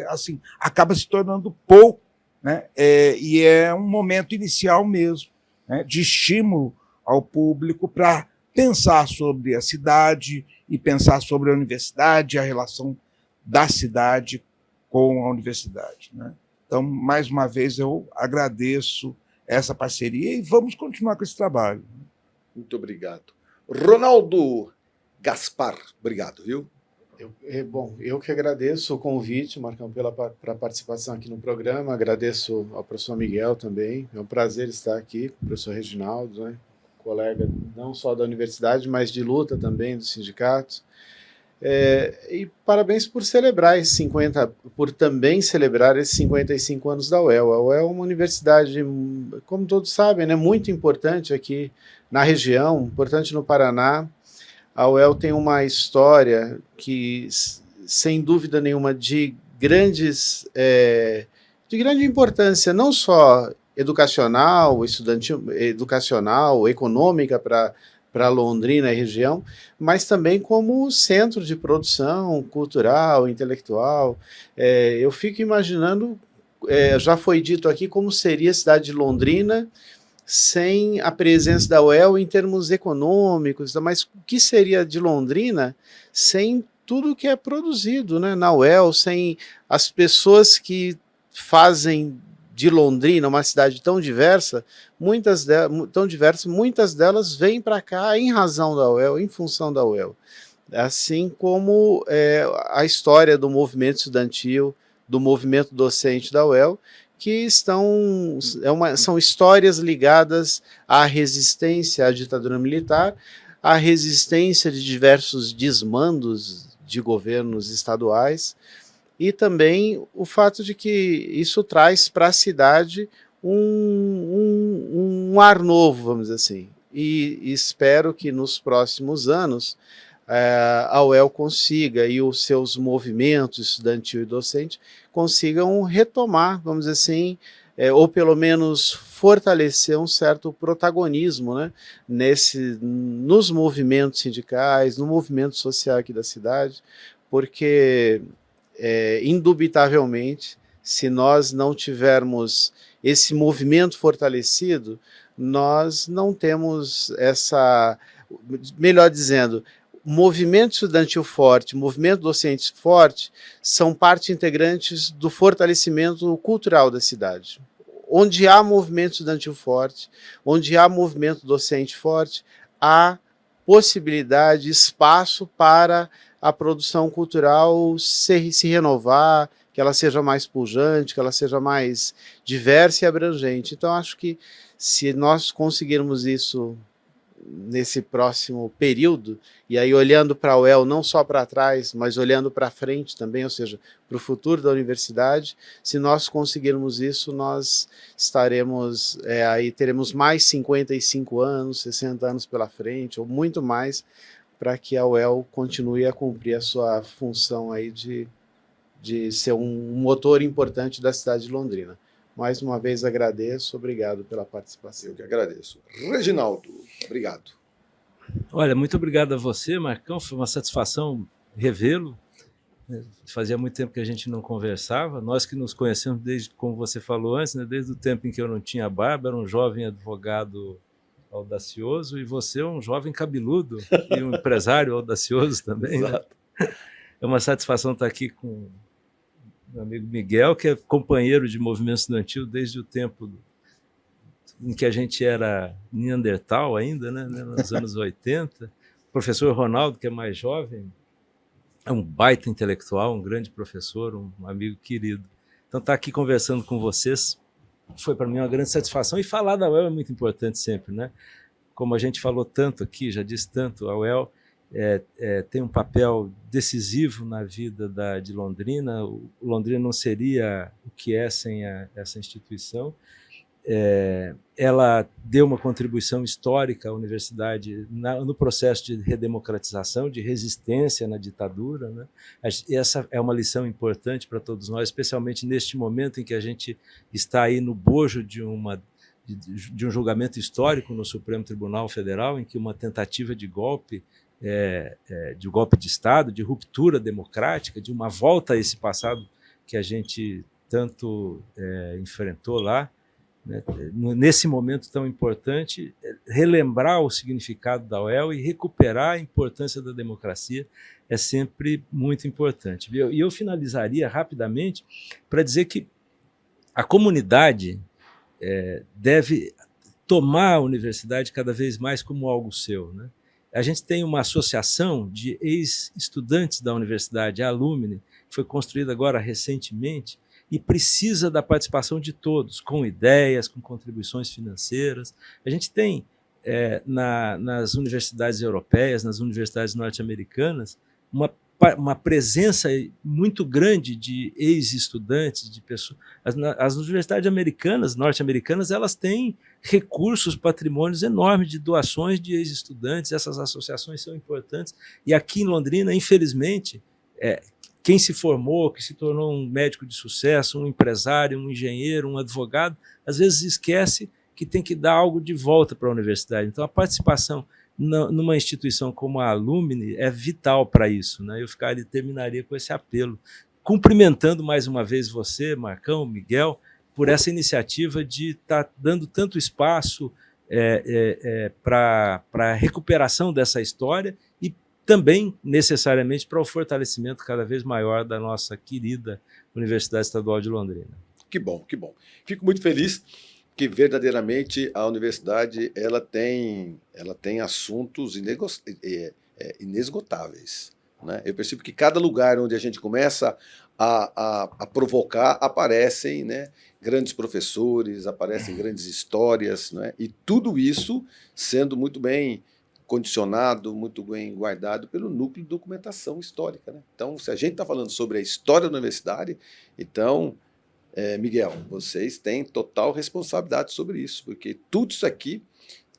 assim, acaba se tornando pouco, né? E é um momento inicial mesmo, né? De estímulo ao público para pensar sobre a cidade e pensar sobre a universidade, a relação da cidade com a universidade. Né? Então, mais uma vez, eu agradeço essa parceria e vamos continuar com esse trabalho. Muito obrigado. Ronaldo Gaspar, obrigado, viu? Eu que agradeço o convite, Marcão, pela participação aqui no programa, agradeço ao professor Miguel também, é um prazer estar aqui, o professor Reginaldo, né? Colega não só da universidade, mas de luta também dos sindicatos. E parabéns por celebrar por também celebrar esses 55 anos da UEL. A UEL é uma universidade, como todos sabem, né, muito importante aqui na região, importante no Paraná. A UEL tem uma história que, sem dúvida nenhuma, de grande importância, não só educacional, estudantil, educacional, econômica para Londrina e região, mas também como centro de produção cultural, intelectual. Eu fico imaginando, já foi dito aqui, como seria a cidade de Londrina sem a presença da UEL em termos econômicos, mas o que seria de Londrina sem tudo que é produzido, né, na UEL, sem as pessoas que fazem de Londrina, uma cidade tão diversa, muitas delas vêm para cá em razão da UEL, em função da UEL. Assim como a história do movimento estudantil, do movimento docente da UEL, que são histórias ligadas à resistência à ditadura militar, à resistência de diversos desmandos de governos estaduais, e também o fato de que isso traz para a cidade um ar novo, vamos dizer assim. E espero que nos próximos anos a UEL consiga, e os seus movimentos estudantil e docente, consigam retomar, vamos dizer assim, ou pelo menos fortalecer um certo protagonismo, né, nos movimentos sindicais, no movimento social aqui da cidade, porque indubitavelmente, se nós não tivermos esse movimento fortalecido, nós não temos melhor dizendo, movimento estudantil forte, movimento docente forte, são parte integrantes do fortalecimento cultural da cidade. Onde há movimento estudantil forte, onde há movimento docente forte, há possibilidade, espaço para a produção cultural se renovar, que ela seja mais pujante, que ela seja mais diversa e abrangente. Então, acho que se nós conseguirmos isso nesse próximo período, e aí olhando para a UEL não só para trás, mas olhando para frente também, ou seja, para o futuro da universidade. Se nós conseguirmos isso, nós estaremos, aí teremos mais 55 anos, 60 anos pela frente, ou muito mais, para que a UEL continue a cumprir a sua função aí de ser um motor importante da cidade de Londrina. Mais uma vez agradeço, obrigado pela participação. Eu que agradeço. Reginaldo, obrigado. Olha, muito obrigado a você, Marcão, foi uma satisfação revê-lo. Fazia muito tempo que a gente não conversava, nós que nos conhecemos desde, como você falou antes, né, desde o tempo em que eu não tinha barba, era um jovem advogado audacioso, e você é um jovem cabeludo e um empresário audacioso também. Exato. Né? É uma satisfação estar aqui com meu amigo Miguel, que é companheiro de movimento estudantil desde o tempo em que a gente era Neandertal ainda, né, nos anos 80. O professor Ronaldo, que é mais jovem, é um baita intelectual, um grande professor, um amigo querido. Então, estar aqui conversando com vocês foi para mim uma grande satisfação. E falar da UEL é muito importante sempre, né? Como a gente falou tanto aqui, já disse tanto, a UEL tem um papel decisivo na vida de Londrina. O Londrina não seria o que é sem essa instituição. Ela deu uma contribuição histórica à universidade no processo de redemocratização, de resistência na ditadura, né? Essa é uma lição importante para todos nós, especialmente neste momento em que a gente está aí no bojo de um julgamento histórico no Supremo Tribunal Federal, em que uma tentativa de golpe de Estado, de ruptura democrática, de uma volta a esse passado que a gente tanto enfrentou lá, né? Nesse momento tão importante, relembrar o significado da UEL e recuperar a importância da democracia é sempre muito importante. E eu finalizaria rapidamente para dizer que a comunidade deve tomar a universidade cada vez mais como algo seu, né? A gente tem uma associação de ex-estudantes da universidade, a Alumni, que foi construída agora recentemente, e precisa da participação de todos, com ideias, com contribuições financeiras. A gente tem, nas universidades europeias, nas universidades norte-americanas, uma presença muito grande de ex-estudantes, de pessoas. As universidades norte-americanas, elas têm recursos, patrimônios enormes de doações de ex-estudantes. Essas associações são importantes. E aqui em Londrina, infelizmente, quem se formou, que se tornou um médico de sucesso, um empresário, um engenheiro, um advogado, às vezes esquece que tem que dar algo de volta para a universidade. Então, a participação numa instituição como a Alumni é vital para isso, né? Eu terminaria com esse apelo, cumprimentando mais uma vez você, Marcão, Miguel, por essa iniciativa de estar dando tanto espaço para a recuperação dessa história e também, necessariamente, para o fortalecimento cada vez maior da nossa querida Universidade Estadual de Londrina. Que bom, que bom. Fico muito feliz que verdadeiramente a universidade ela tem assuntos inesgotáveis, né? Eu percebo que cada lugar onde a gente começa a provocar, aparecem, né, grandes professores, aparecem grandes histórias, né? E tudo isso sendo muito bem condicionado, muito bem guardado pelo núcleo de documentação histórica, né? Então, se a gente está falando sobre a história da universidade, então... Miguel, vocês têm total responsabilidade sobre isso, porque tudo isso aqui,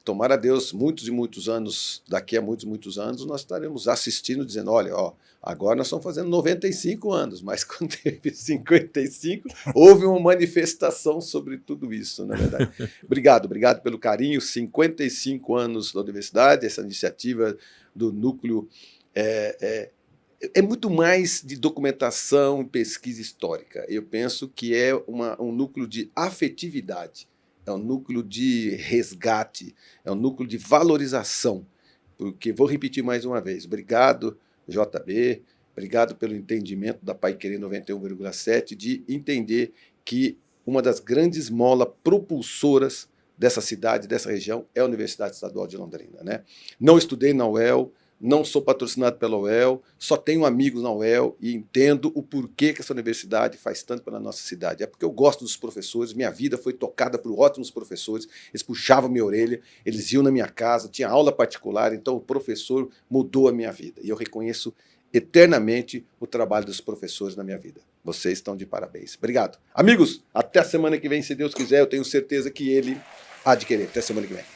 tomara a Deus, muitos e muitos anos, daqui a muitos e muitos anos, nós estaremos assistindo, dizendo, olha, agora nós estamos fazendo 95 anos, mas quando teve 55, houve uma manifestação sobre tudo isso, na verdade. Obrigado pelo carinho, 55 anos da universidade, essa iniciativa do núcleo é muito mais de documentação e pesquisa histórica. Eu penso que é um núcleo de afetividade, é um núcleo de resgate, é um núcleo de valorização. Porque, vou repetir mais uma vez, obrigado, JB, obrigado pelo entendimento da Paiquerê 91,7, de entender que uma das grandes molas propulsoras dessa cidade, dessa região, é a Universidade Estadual de Londrina, né? Não estudei na UEL, não sou patrocinado pela UEL, só tenho amigos na UEL e entendo o porquê que essa universidade faz tanto pela nossa cidade. É porque eu gosto dos professores, minha vida foi tocada por ótimos professores, eles puxavam minha orelha, eles iam na minha casa, tinha aula particular, então o professor mudou a minha vida. E eu reconheço eternamente o trabalho dos professores na minha vida. Vocês estão de parabéns. Obrigado. Amigos, até a semana que vem, se Deus quiser, eu tenho certeza que ele há de querer. Até a semana que vem.